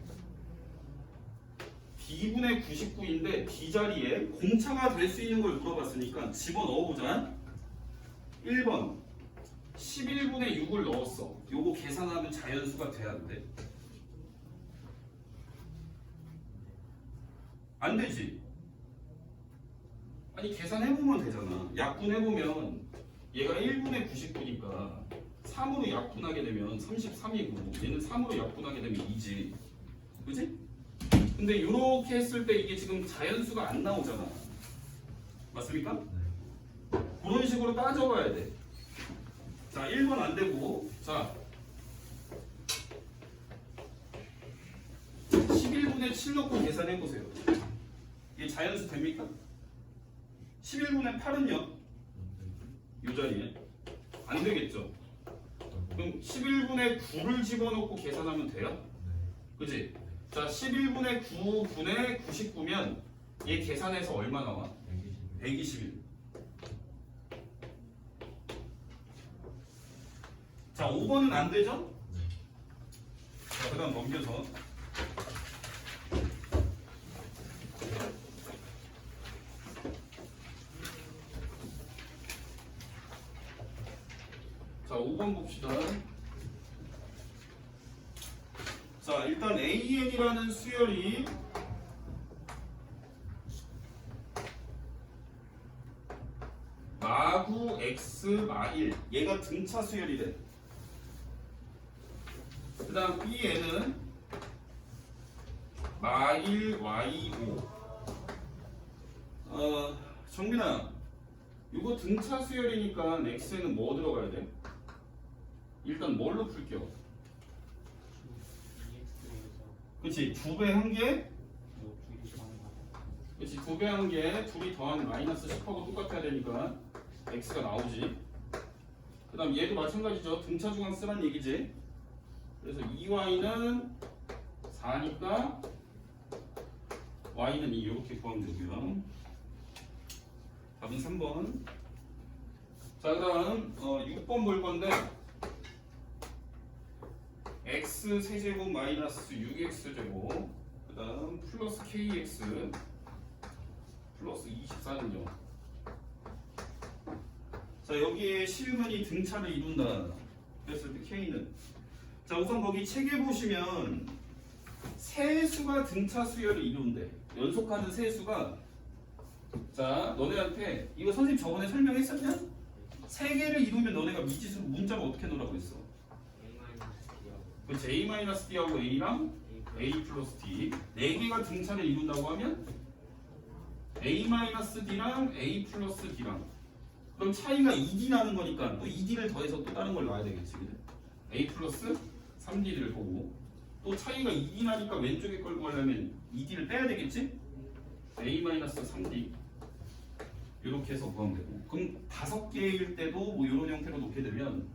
S1: b분의 99인데 b 자리에 공차가 될 수 있는 걸 물어봤으니까 집어넣어보자. 1번 11분의 6을 넣었어. 요거 계산하면 자연수가 돼야 돼. 안 되지. 아니 계산해보면 되잖아. 약분해보면 얘가 1분의 99니까 3으로 약분하게 되면 33이고 얘는 3으로 약분하게 되면 2지. 그지? 근데 이렇게 했을 때 이게 지금 자연수가 안 나오잖아. 맞습니까? 그런 식으로 따져봐야 돼. 자, 1번 안 되고, 자 11분의 7 넣고 계산해보세요. 이게 자연수 됩니까? 11분의 8은요? 이 자리에 안 되겠죠? 그럼 11분의 9를 집어넣고 계산하면 돼요? 그지? 자, 11분의 9분의 99면 얘 계산해서 얼마 나와? 121. 자, 5번은 안 되죠? 자, 그 다음 넘겨서 자, 5번 봅시다. 자, 일단 AN이라는 수열이 마구 X 마일 얘가 등차 수열이래. 그 다음 B에는 마일 Y5. 정민아, 이거 등차 수열이니까 X에는 뭐 들어가야 돼? 일단 뭘로 풀게요?
S3: EX에서
S1: 그치 2배 한 게,
S3: 뭐 둘이 더하는 거
S1: 그치 2배 한 게 둘이 더한 마이너스 10하고 똑같아야 되니까 x가 나오지. 그 다음 얘도 마찬가지죠. 등차 중앙 쓰란 얘기지. 그래서 2y는 4니까 y는 2 이렇게 구하면 되고요. 답은 3번. 자, 그 다음 6번 볼 건데 x 세제곱 마이너스 6x제곱 그 다음 플러스 kx 플러스 24는요. 자, 여기에 시음은이 등차를 이룬다 그랬을 때 k는, 자 우선 거기 책에 보시면 세수가 등차 수열을 이룬대. 연속하는 세수가, 자 너네한테 이거 선생님 저번에 설명했었냐? 세 개를 이루면 너네가 미지수로 문자가 어떻게 넣으라고 그랬어? 그 j-d하고 a랑 a 플러스 d 네 개가 등차를 이룬다고 하면 a-d랑 a 플러스 d랑, 그럼 차이가 2d 나는 거니까 또 2d를 더해서 또 다른 걸 넣어야 되겠지. 그래? a 플러스 3d를 보고 또 차이가 2d 나니까 왼쪽에 걸 구하려면 2d를 빼야 되겠지? a-3d 이렇게 해서 구하면 되고, 그럼 5개일 때도 뭐 이런 형태로 놓게 되면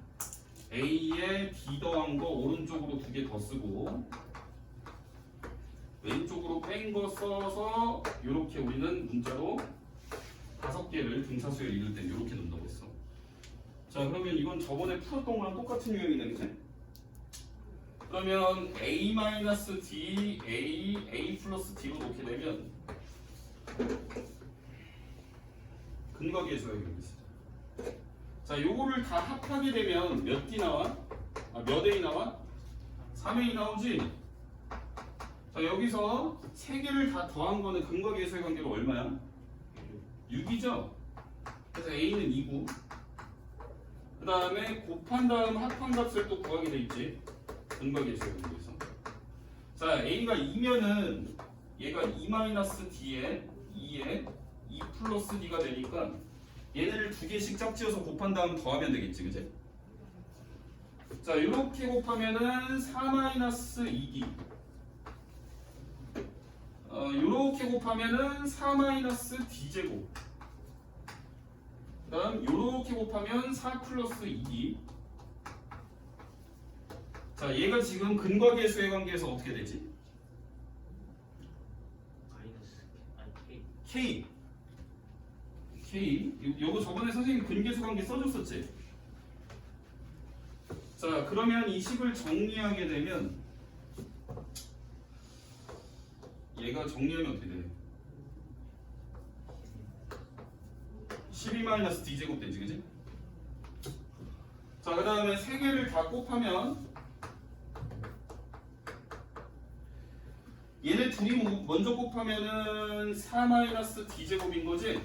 S1: a에 d 더한 거 오른쪽으로 2개 더 쓰고 왼쪽으로 뺀 거 써서 이렇게 우리는 문자로 5개를 등차수열 이룰 때 이렇게 넣는다고 했어. 자 그러면 이건 저번에 풀었던 거랑 똑같은 유형이네, 그치? 그러면 a-d, a 플러스 d로 놓게 되면 근각에서의 경우있어. 자 요거를 다 합하게 되면 몇 d 나와? 몇 a 나와? 3a 나오지? 자 여기서 3개를 다 더한 거는 근각에서의 관계로 얼마야? 6이죠? 그래서 a는 2고 그 다음에 곱한 다음 합한 값을 또 구하게 돼 있지. 근각에서의 관계에서. 자 a가 2면은 얘가 2-d에 2에 2 플러스 d가 되니까 얘네를 2개씩 짝지어서 곱한 다음 더하면 되겠지, 그치? 자 이렇게 곱하면은 4-2d 요렇게 곱하면은 4-d제곱 그 다음 요렇게 곱하면 4 플러스 2d. 자 얘가 지금 근각의 수의 관계에서 어떻게 되지? K. 요거 저번에 선생님 근계수 관계 써줬었지? 자 그러면 이 식을 정리하게 되면 얘가 정리하면 어떻게 돼? 12-d제곱 되지, 그치? 자 그 다음에 3개를 다 곱하면 얘네 둘이 먼저 곱하면은 4-d제곱인 거지?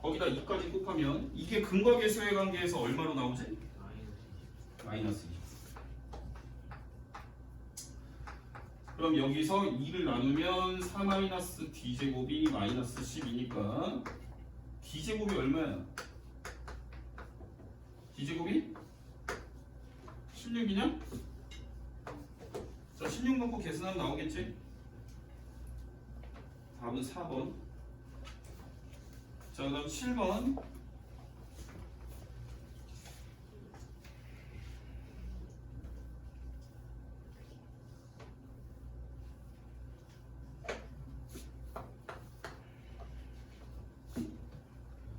S1: 거기다 2까지 곱하면 이게 근각의 수의 관계에서 얼마로 나오지? 마이너스 2. 그럼 여기서 2를 나누면 4-d제곱이 마이너스 10이니까 d제곱이 얼마야? d제곱이 16이냐? 자, 16 넣고 계산하면 나오겠지? 답은 4번. 자, 그 다음 7번.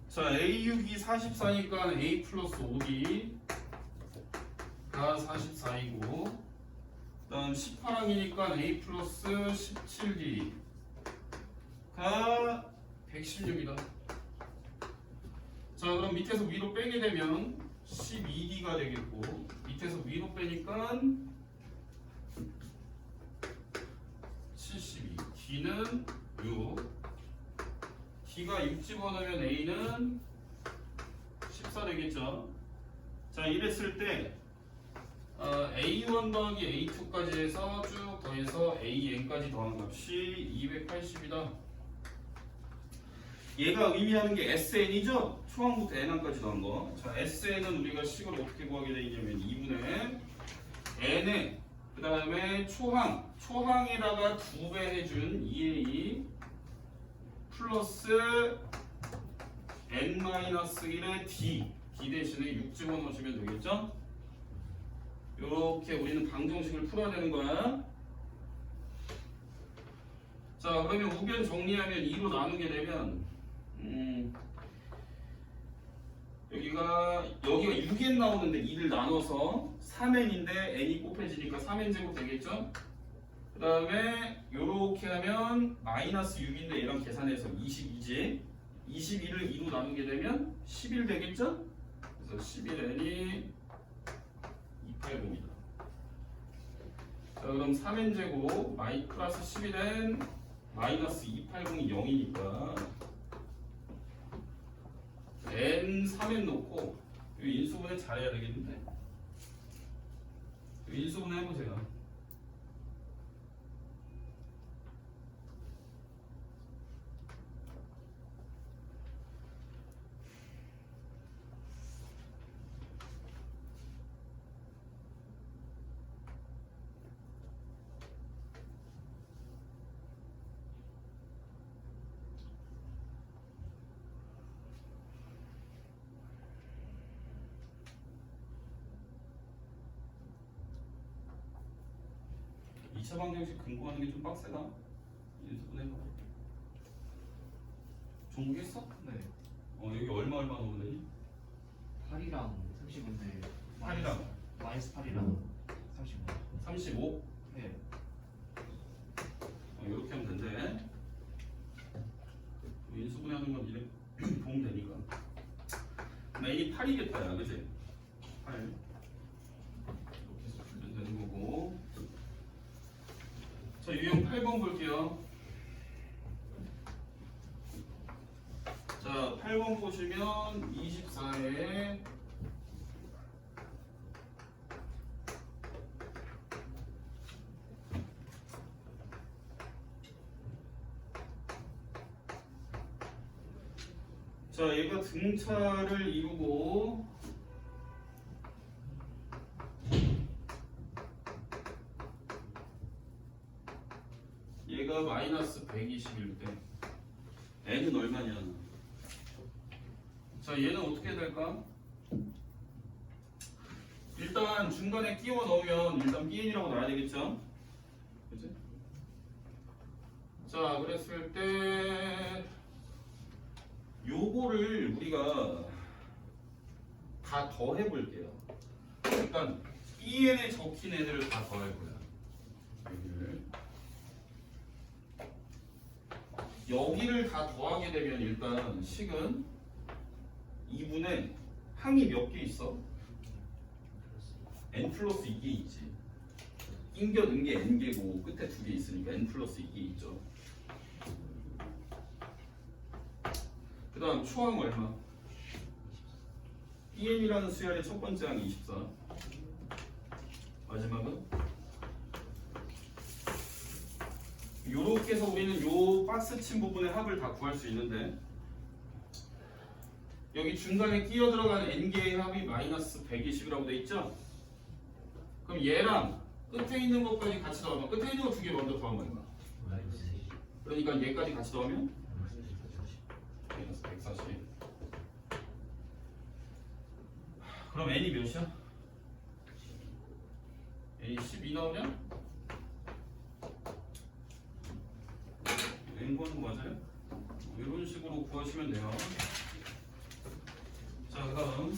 S1: 자, A6이 44니까 A 플러스 5D가 44이고 그 다음 18항이니까 A 플러스 17D가 116이다. 자 그럼 밑에서 위로 빼게 되면 12D가 되겠고 밑에서 위로 빼니까 72. D는 6. D가 6 집어넣으면 A는 14 되겠죠. 자 이랬을 때 A1 더하기 A2까지 해서 쭉 더해서 AN까지 더한 값이 280이다. 얘가 의미하는 게 SN이죠? 초항부터 N항까지 더한 거. 자, SN은 우리가 식을 어떻게 구하게 되냐면 2분의 N에 그 다음에 초항에다가 2배 해준 2A 플러스 N-1의 D 대신에 6 집어넣으시면 되겠죠? 이렇게 우리는 방정식을 풀어야 되는 거야. 자, 그러면 우변 정리하면 2로 나누게 되면 여기가 6n 나오는데 2를 나눠서 3n인데 n이 곱해지니까 3n 제곱 되겠죠? 그 다음에 요렇게 하면 마이너스 6인데 얘랑 계산해서 22지 22를 2로 나누게 되면 11 되겠죠? 그래서 11n이 280이다. 자, 그럼 3n 제곱 플러스 11n 마이너스 280이 0이니까 n 3n 놓고 이 인수분해 잘해야 되겠는데 이 인수분해 해보세요. 이차 방정식 근거하는 게 좀 빡세다. 인수분해 해봐. 종국했어?
S4: 네.
S1: 여기 얼마 넣으면 되니?
S4: 8이랑 30인데
S1: 8이랑
S4: 마이너스 8이랑 35.
S1: 35?
S4: 네.
S1: 이렇게 하면 된대. 인수분해 하는 건 이래 보면 되니까. n이 8이겠다, 야, 그치? 8. 이렇게 해서 풀면 되는 거고. 자, 유형 8번 볼게요. 자, 8번 보시면 24에 자, 얘가 등차를 이루고 얘가 마이너스 120일 때 n은 얼마냐? 자, 얘는 어떻게 될까? 일단 중간에 끼워 넣으면 일단 bn이라고 나와야 되겠죠? 그치? 자, 그랬을 때 요거를 우리가 다 더해 볼게요. 일단 bn에 적힌 애들을 다 더할 거야. 여기를 다 더하게 되면 일단 식은 2분의 항이 몇 개 있어? n 플러스 2개 있지. 인겨 넣은 게 n개고 끝에 2개 있으니까 n 플러스 2개 있죠. 그 다음 초항 얼마? bn이라는 수열의 첫 번째 항이 24. 마지막은 요렇게 해서 우리는 요 박스 친 부분의 합을 다 구할 수 있는데 여기 중간에 끼어 들어가는 n개의 합이 마이너스 120이라고 돼 있죠? 그럼 얘랑 끝에 있는 것까지 같이 더하면 끝에 있는 거 두 개 먼저 더하면 얼마? 그러니까 얘까지 같이 더하면 마이너스 140. 그럼 n이 몇이야? n이 12 나오냐? n 구하는 거 맞아요? 이런 식으로 구하시면 돼요. 자, 그 다음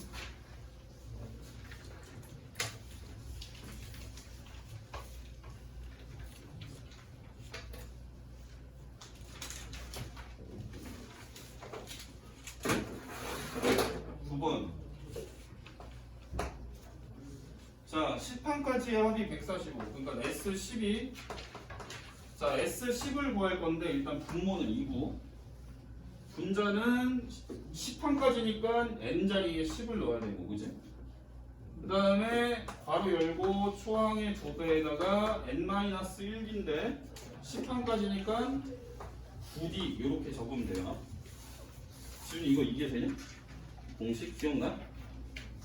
S1: 자, 10판까지의 합이 145. 그러니까 S12. 자, S10을 구할 건데 일단 분모는 2고 분자는 10판까지니까 n자리에 10을 넣어야 되고, 그지? 그 다음에 괄호 열고 초항의 조배에다가 n-1인데 10판까지니까 9D 이렇게 적으면 돼요. 지금 이거 이게 되냐? 공식 기억나?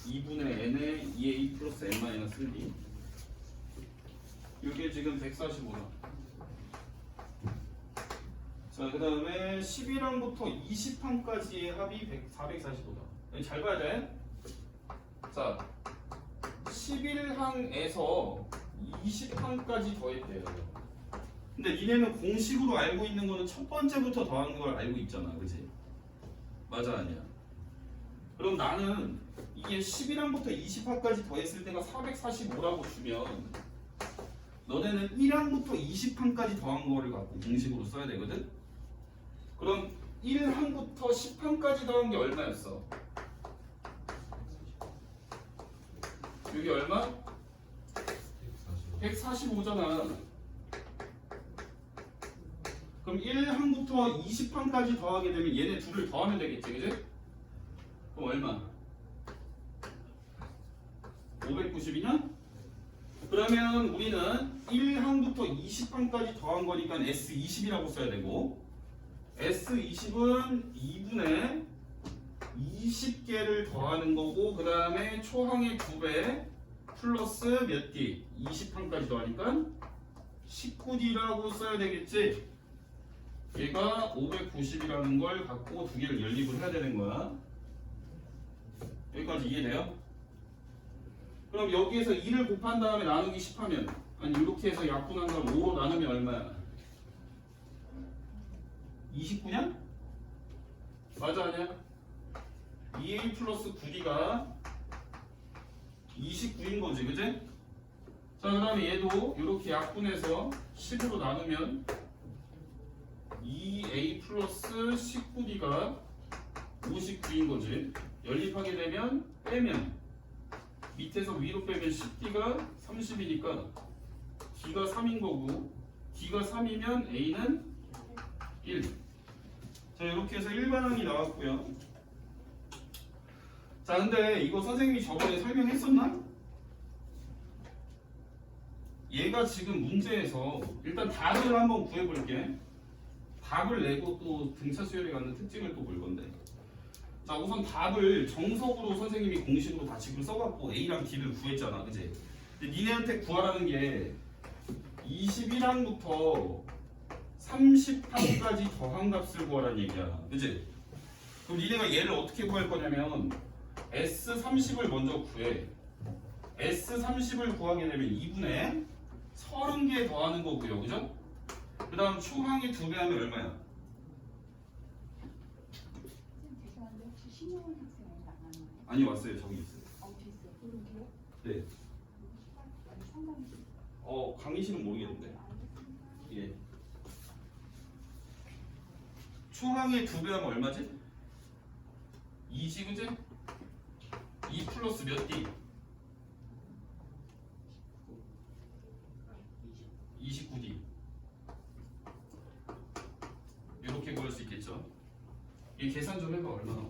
S1: 2분의 n에 2a 플러스 n 마이너스 1. 이게 지금 145다. 자, 그 다음에 11항부터 20항까지의 합이 445다. 잘 봐야 돼. 자, 11항에서 20항까지 더했대요. 근데 니네는 공식으로 알고 있는 거는 첫 번째부터 더한 걸 알고 있잖아. 그치? 맞아, 아니야? 그럼 나는 이게 11항부터 20항까지 더했을 때가 445라고 주면 너네는 1항부터 20항까지 더한 거를 갖고 공식으로 써야 되거든? 그럼 1항부터 10항까지 더한 게 얼마였어? 여기 얼마? 145잖아. 그럼 1항부터 20항까지 더하게 되면 얘네 둘을 더하면 되겠지, 그지? 그럼 얼마? 590이냐? 그러면 우리는 1항부터 20항까지 더한 거니까 S20이라고 써야 되고 S20은 2분의 20개를 더하는 거고 그 다음에 초항의 2배 플러스 몇 D? 20항까지 더하니까 19D라고 써야 되겠지? 얘가 590이라는 걸 갖고 두 개를 연립을 해야 되는 거야. 여기까지 이해돼요? 그럼 여기에서 2를 곱한 다음에 나누기 10하면 아니 이렇게 해서 약분한 다음 5로 나누면 얼마야? 29냐? 맞아 아니야? 2a 플러스 9d가 29인 거지, 그지? 자, 그 다음에 얘도 이렇게 약분해서 10으로 나누면 2a 플러스 19d가 59인 거지. 연립하게 되면 빼면 밑에서 위로 빼면 10d가 30이니까 d가 3인 거고 d가 3이면 a는 1. 자, 이렇게 해서 일반항이 나왔고요. 자, 근데 이거 선생님이 저번에 설명했었나? 얘가 지금 문제에서 일단 답을 한번 구해볼게. 답을 내고 또 등차 수열에 갖는 특징을 또 볼 건데. 자, 우선 답을 정석으로 선생님이 공식으로 다 지금 써갖고 A랑 D를 구했잖아, 그치? 근데 니네한테 구하라는 게 21항부터 30항까지 더한 값을 구하라는 얘기야, 그치? 그럼 니네가 얘를 어떻게 구할 거냐면 S30을 먼저 구해. S30을 구하게 되면 2분의 30개 더하는 거고요, 그죠? 그 다음 초항의 2배 하면 얼마야?
S5: 죄송한데 혹시 신용원 학생이 나가나요?
S1: 아니, 왔어요. 저기 있어요.
S5: 어디 있어요? 그러게요?
S1: 네.
S5: 상담이
S1: 강의실은 모르겠는데. 예. 초항의 2배 하면 얼마지? 2지, 그지? 2 플러스 몇 D? 29D. 이렇게 구할 수 있겠죠? 이 계산 좀 해봐. 얼마 나와?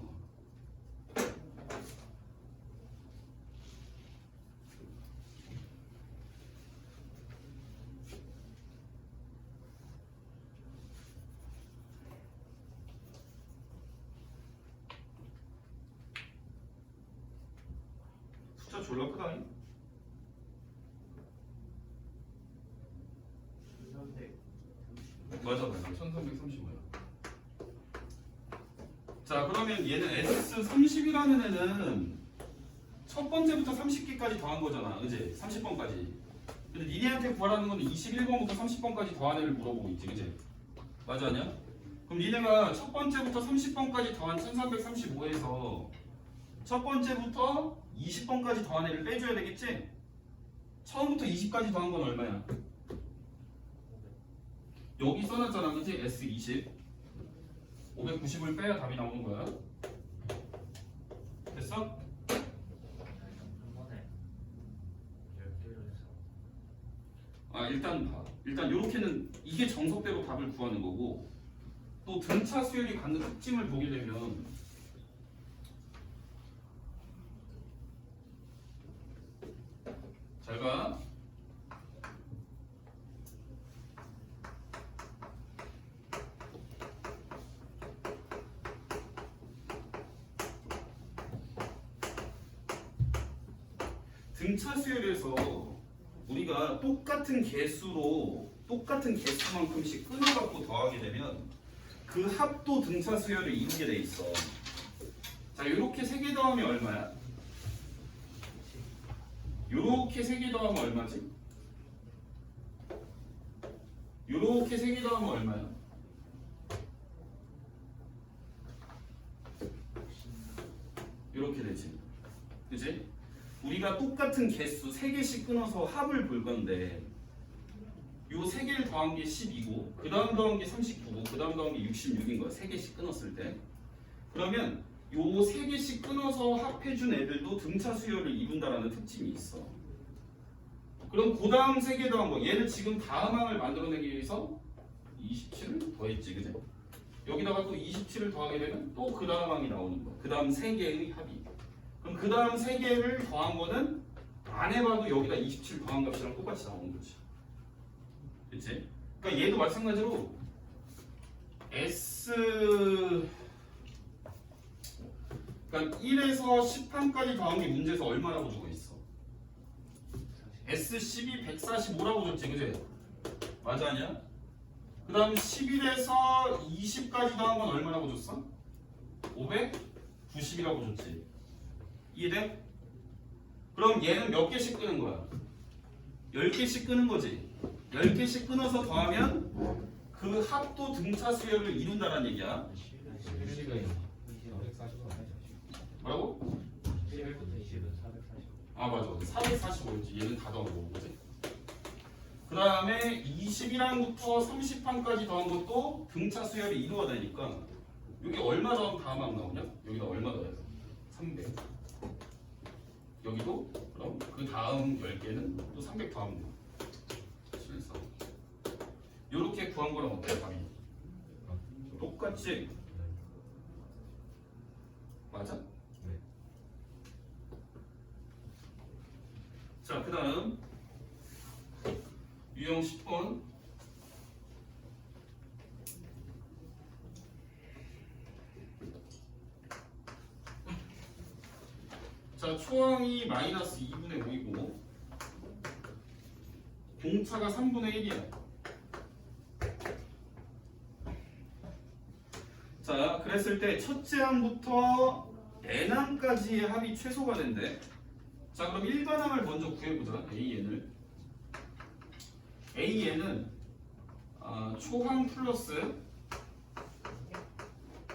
S1: 숫자 졸라 크다니? 맞아, 1335야. 자, 그러면 얘는 S30이라는 애는 첫 번째부터 30개까지 더한 거잖아, 그지? 30번까지. 근데 니네한테 구하라는 건 21번부터 30번까지 더한 애를 물어보고 있지, 그지? 맞아, 아니야? 그럼 니네가 첫 번째부터 30번까지 더한 1335에서 첫 번째부터 20번까지 더한 애를 빼줘야 되겠지? 처음부터 20까지 더한 건 얼마야? 여기 써놨잖아, 그치? S20 590을 빼야 답이 나오는 거야. 됐어?
S2: 한 번에 10개를 해서
S1: 일단 봐. 일단 요렇게는 이게 정석대로 답을 구하는 거고 또 등차 수열이 갖는 특징을 보게 되면 잘 봐. 등차 수열에서 우리가 똑같은 개수만큼씩 끊어갖고 더하게 되면 그 합도 등차 수열을 이루게 돼 있어. 자, 요렇게 3개 더하면 얼마야? 요렇게 3개 더하면 얼마지? 요렇게 3개 더하면 얼마야? 요렇게 되지. 그치? 우리가 똑같은 개수 3개씩 끊어서 합을 볼 건데 요 3개를 더한 게 12고 그 다음 더한 게 39고 그 다음 더한 게 66인 거야. 3개씩 끊었을 때. 그러면 요 3개씩 끊어서 합해준 애들도 등차 수열을 이룬다라는 특징이 있어. 그럼 그 다음 3개 더한 거 얘를 지금 다음항을 만들어내기 위해서 27을 더했지. 그지? 여기다가 또 27을 더하게 되면 또 그 다음 항이 나오는 거야. 그 다음 3개의 합이. 그럼 그 다음 3개를 더한 거는 안 해봐도 여기다 27 더한 값이랑 똑같이 나오는 거지. 그치? 그러니까 얘도 마찬가지로 S 그러니까 1에서 10판까지 더한 게 문제에서 얼마라고 주고 있어? S12 145라고 줬지. 그치? 맞아 아니야? 그 다음 11에서 20까지 더한 건 얼마라고 줬어? 590이라고 줬지. 이해돼? 그럼 얘는 몇 개씩 끄는 거야? 10개씩 끄는 거지. 10개씩 끊어서 더하면 그 합도 등차 수열을 이룬다는 얘기야.
S2: 11시간이
S1: 뭐라고?
S2: 11부터 20은 440.
S1: 아 맞아. 445였지. 얘는 다 더한 거고. 그지? 그 다음에 21항부터 30항까지 더한 것도 등차 수열이 이루어야 되니까 여기 얼마 더하면 다음 항 나오냐? 여기다 얼마 더해야 돼? 300. 여기도 그럼 그 다음 10개는 또 300 더하면 돼. 실사. 요렇게 구한 거랑 어때? 답이 똑같지? 맞아?
S2: 네.
S1: 자, 그 다음 유형 10번. 자, 초항이 마이너스 2분의 5이고 공차가 3분의 1이야. 자, 그랬을 때 첫째 항부터 n항까지의 합이 최소가 된대. 자, 그럼 일반항을 먼저 구해보자. AN은 초항 플러스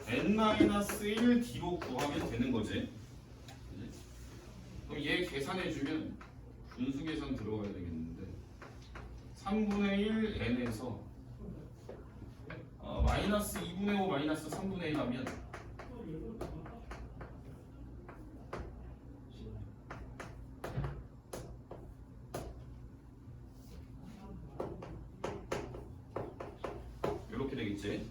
S1: n-1D로 구하면 되는 거지. 그럼 얘 계산해주면 분수 계산 들어가야 되겠는데 3분의 1 n에서 마이너스 2분의 5 마이너스 3분의 1 하면 이렇게 되겠지.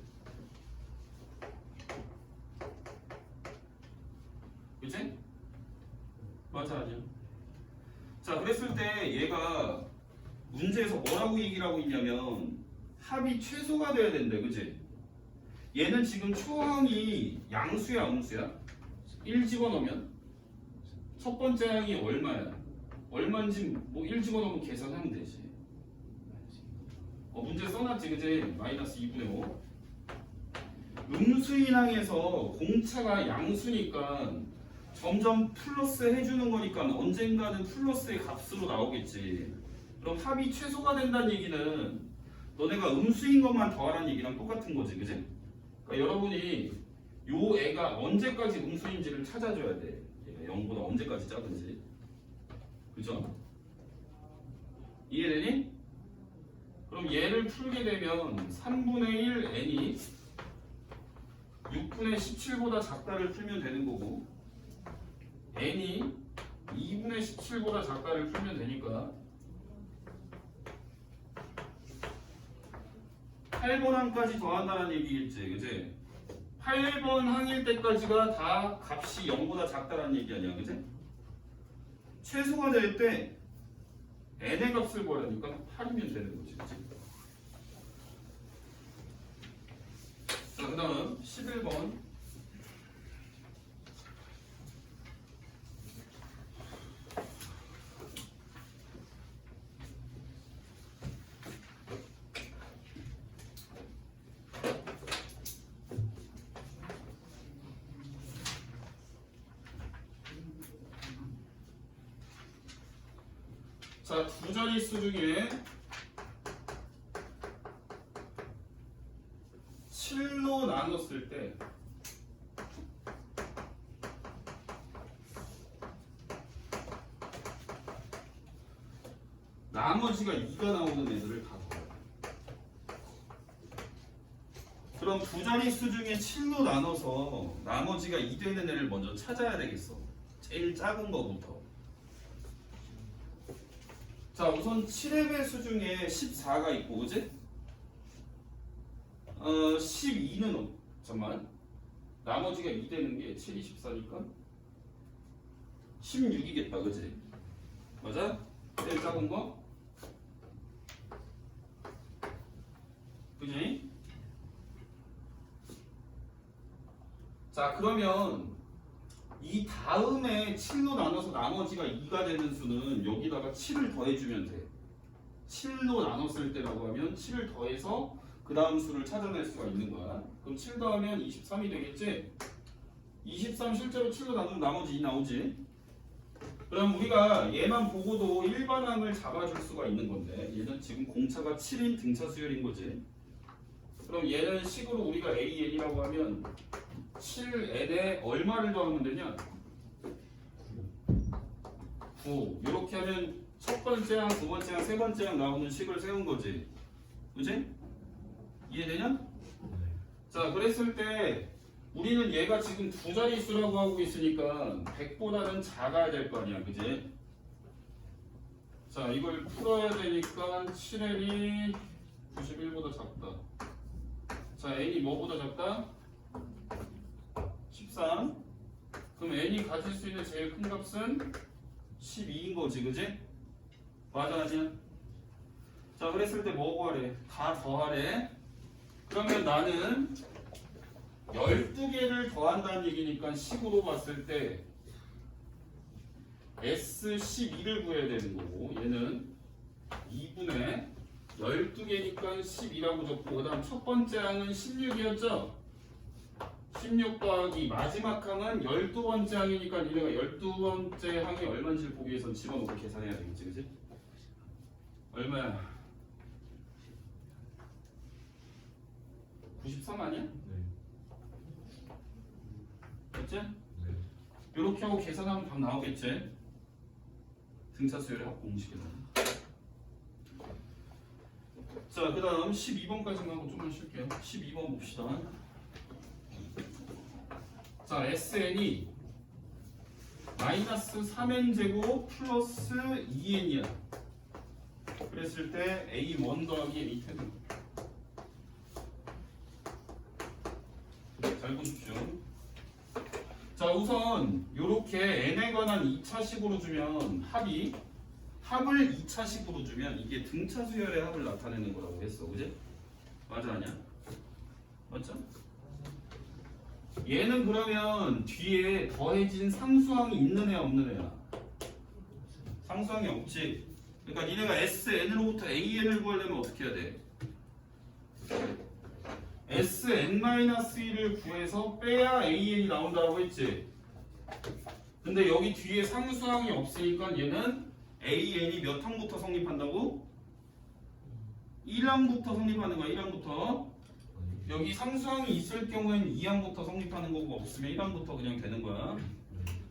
S1: 그치? 맞아 아니야? 자, 그랬을 때 얘가 문제에서 뭐라고 얘기를 하고 있냐면 합이 최소가 돼야 된대. 그치? 얘는 지금 초항이 양수야 음수야? 1 집어넣으면 첫 번째 항이 얼마야? 얼마인지 뭐 1 집어넣으면 계산하면 되지. 문제 써놨지. 그치? 마이너스 2분의 5. 음수인 항에서 공차가 양수니까 점점 플러스 해주는 거니까 언젠가는 플러스의 값으로 나오겠지. 그럼 합이 최소가 된다는 얘기는 너네가 음수인 것만 더하라는 얘기랑 똑같은 거지. 그치? 그러니까 여러분이 요 애가 언제까지 음수인지를 찾아줘야 돼. 얘가 0보다 언제까지 작은지. 그죠? 이해되니? 그럼 얘를 풀게 되면 3분의 1 n이 6분의 17보다 작다를 풀면 되는 거고 n이 2분의 17보다 작다를 풀면 되니까 8번 항까지 더한다는 얘기겠지. 그치? 8번 항일 때까지가 다 값이 0보다 작다는 얘기 아니야. 그치? 최소가 될 때 n의 값을 구하려니까 8이면 되는 거지. 그치? 자, 그 다음 11번. 자, 두 자릿수 중에 7로 나눴을 때 나머지가 2가 나오는 애들을 다 더해요. 그럼 두 자릿수 중에 7로 나눠서 나머지가 2 되는 애를 먼저 찾아야 되겠어. 제일 작은 거부터. 자, 우선 7의 배수 중에 14가 있고, 그지? 12는 잠깐만. 나머지가 2 되는 게 7, 24니까 16이겠다, 그지? 맞아? 제일 작은 거? 그지? 자, 그러면 이 다음에 7로 나눠서 나머지가 2가 되는 수는 여기다가 7을 더해주면 돼. 7로 나눴을 때라고 하면 7을 더해서 그 다음 수를 찾아낼 수가 있는 거야. 그럼 7 더하면 23이 되겠지? 23 실제로 7로 나누면 나머지 2 나오지? 그럼 우리가 얘만 보고도 일반항을 잡아줄 수가 있는 건데 얘는 지금 공차가 7인 등차 수열인 거지. 그럼 얘는 식으로 우리가 AN이라고 하면 7n에 얼마를 더하면 되냐? 9. 이렇게 하면 첫 번째 항, 두 번째 항, 세 번째 항 나오는 식을 세운 거지. 그지? 이해되냐? 자, 그랬을 때 우리는 얘가 지금 두 자릿수라고 하고 있으니까 100보다는 작아야 될 거 아니야. 그지? 자, 이걸 풀어야 되니까 7n이 91보다 작다. 자, n이 뭐보다 작다? 13. 그럼 n이 가질 수 있는 제일 큰 값은 12인 거지, 그지? 맞아, 아니야? 자, 그랬을 때 뭐 구하래? 다 더하래. 그러면 나는 12개를 더한다는 얘기니까 식으로 봤을 때 S12를 구해야 되는 거고, 얘는 2분의 12개니까 12라고 적고, 그 다음 첫 번째 항은 16이었죠? 16 더하기 마지막 항은 12번째 항이니까 니네가 12번째 항이 얼마인지를 보기 위해서 집어넣고 계산해야 되겠지, 그치? 얼마야? 93 아니야?
S2: 네.
S1: 맞지?
S2: 네.
S1: 이렇게 하고 계산하면 답 나오겠지? 등차 수열의 합 공식이다. 자, 그 다음 12번까지만 하고 좀만 쉴게요. 12번 봅시다. 자, SN이 마이너스 3n제곱 플러스 2n이야. 그랬을 때 A1 더하기 A10. 잘 보십시오. 자, 우선 요렇게 n에 관한 2차식으로 주면 합을 2차식으로 주면 이게 등차 수열의 합을 나타내는 거라고 했어. 그지? 맞아, 아니야? 맞죠? 얘는 그러면 뒤에 더해진 상수항이 있는 애야, 없는 애야? 상수항이 없지. 그러니까 니네가 SN으로부터 AN을 구하려면 어떻게 해야 돼? SN-1을 구해서 빼야 AN이 나온다고 했지. 근데 여기 뒤에 상수항이 없으니까 얘는 AN이 몇 항부터 성립한다고? 1항부터 성립하는 거야. 1항부터. 여기 상수항이 있을 경우에는 2항부터 성립하는 거고, 없으면 1항부터 그냥 되는 거야.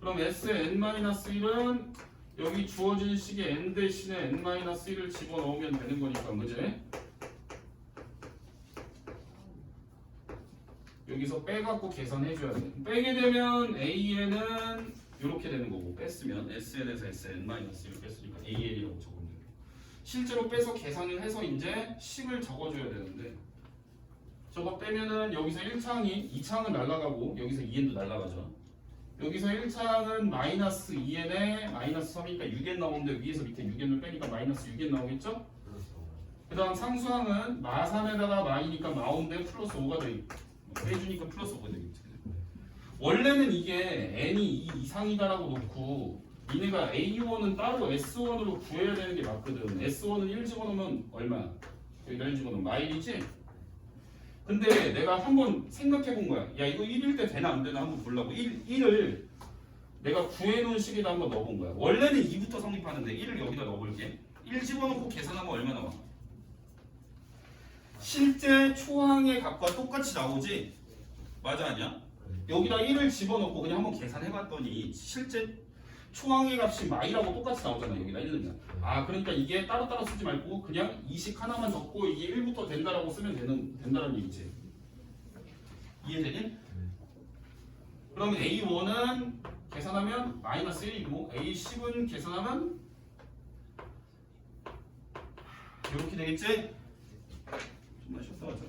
S1: 그럼 Sn-1은 여기 주어진 식의 n 대신에 n-1을 집어넣으면 되는 거니까, 그지? 여기서 빼갖고 계산해줘야 돼. 빼게 되면 AN은 이렇게 되는 거고, 뺐으면 SN에서 SN-1을 뺐으니까 AN이라고 적으면 돼요. 실제로 빼서 계산을 해서 이제 식을 적어줘야 되는데, 저거 빼면은 여기서 1차항이 2차항은 날아가고 여기서 2n도 날아가죠. 여기서 1차항은 마이너스 2n에 마이너스 3이니까 6n 나오는데 위에서 밑에 6n을 빼니까 마이너스 6n 나오겠죠? 그 다음 상수항은 마3에다가 마이니까 마운데 플러스 5가 되겠고, 빼주니까 플러스 5가 되겠지. 원래는 이게 n이 2 이상이다라고 놓고 니네가 A1은 따로 S1으로 구해야 되는 게 맞거든. S1은 1 집어넣으면 얼마? 여기다 1 집어넣으면 마일이지? 근데 내가 한번 생각해 본 거야. 야, 이거 1일 때 되나 안 되나 한번 보려고 1을 내가 구해놓은 식에다 한번 넣어본 거야. 원래는 2부터 성립하는데 1을 여기다 넣어볼게. 1 집어넣고 계산하면 얼마 나와? 실제 초항의 값과 똑같이 나오지? 맞아 아니야? 여기다 1을 집어넣고 그냥 한번 계산해봤더니 실제 초항의 값이 마이라고 똑같이 나오잖아. 여기다 1 넣으면. 아 그러니까 이게 따로따로 쓰지 말고 그냥 이식 하나만 넣고 이게 1부터 된다라고 쓰면 된다는 얘기지. 이해되니? 그러면 A1은 계산하면 마이너스 1이고 A10은 계산하면 이렇게 되겠지? 좀만 쉬었다 가자.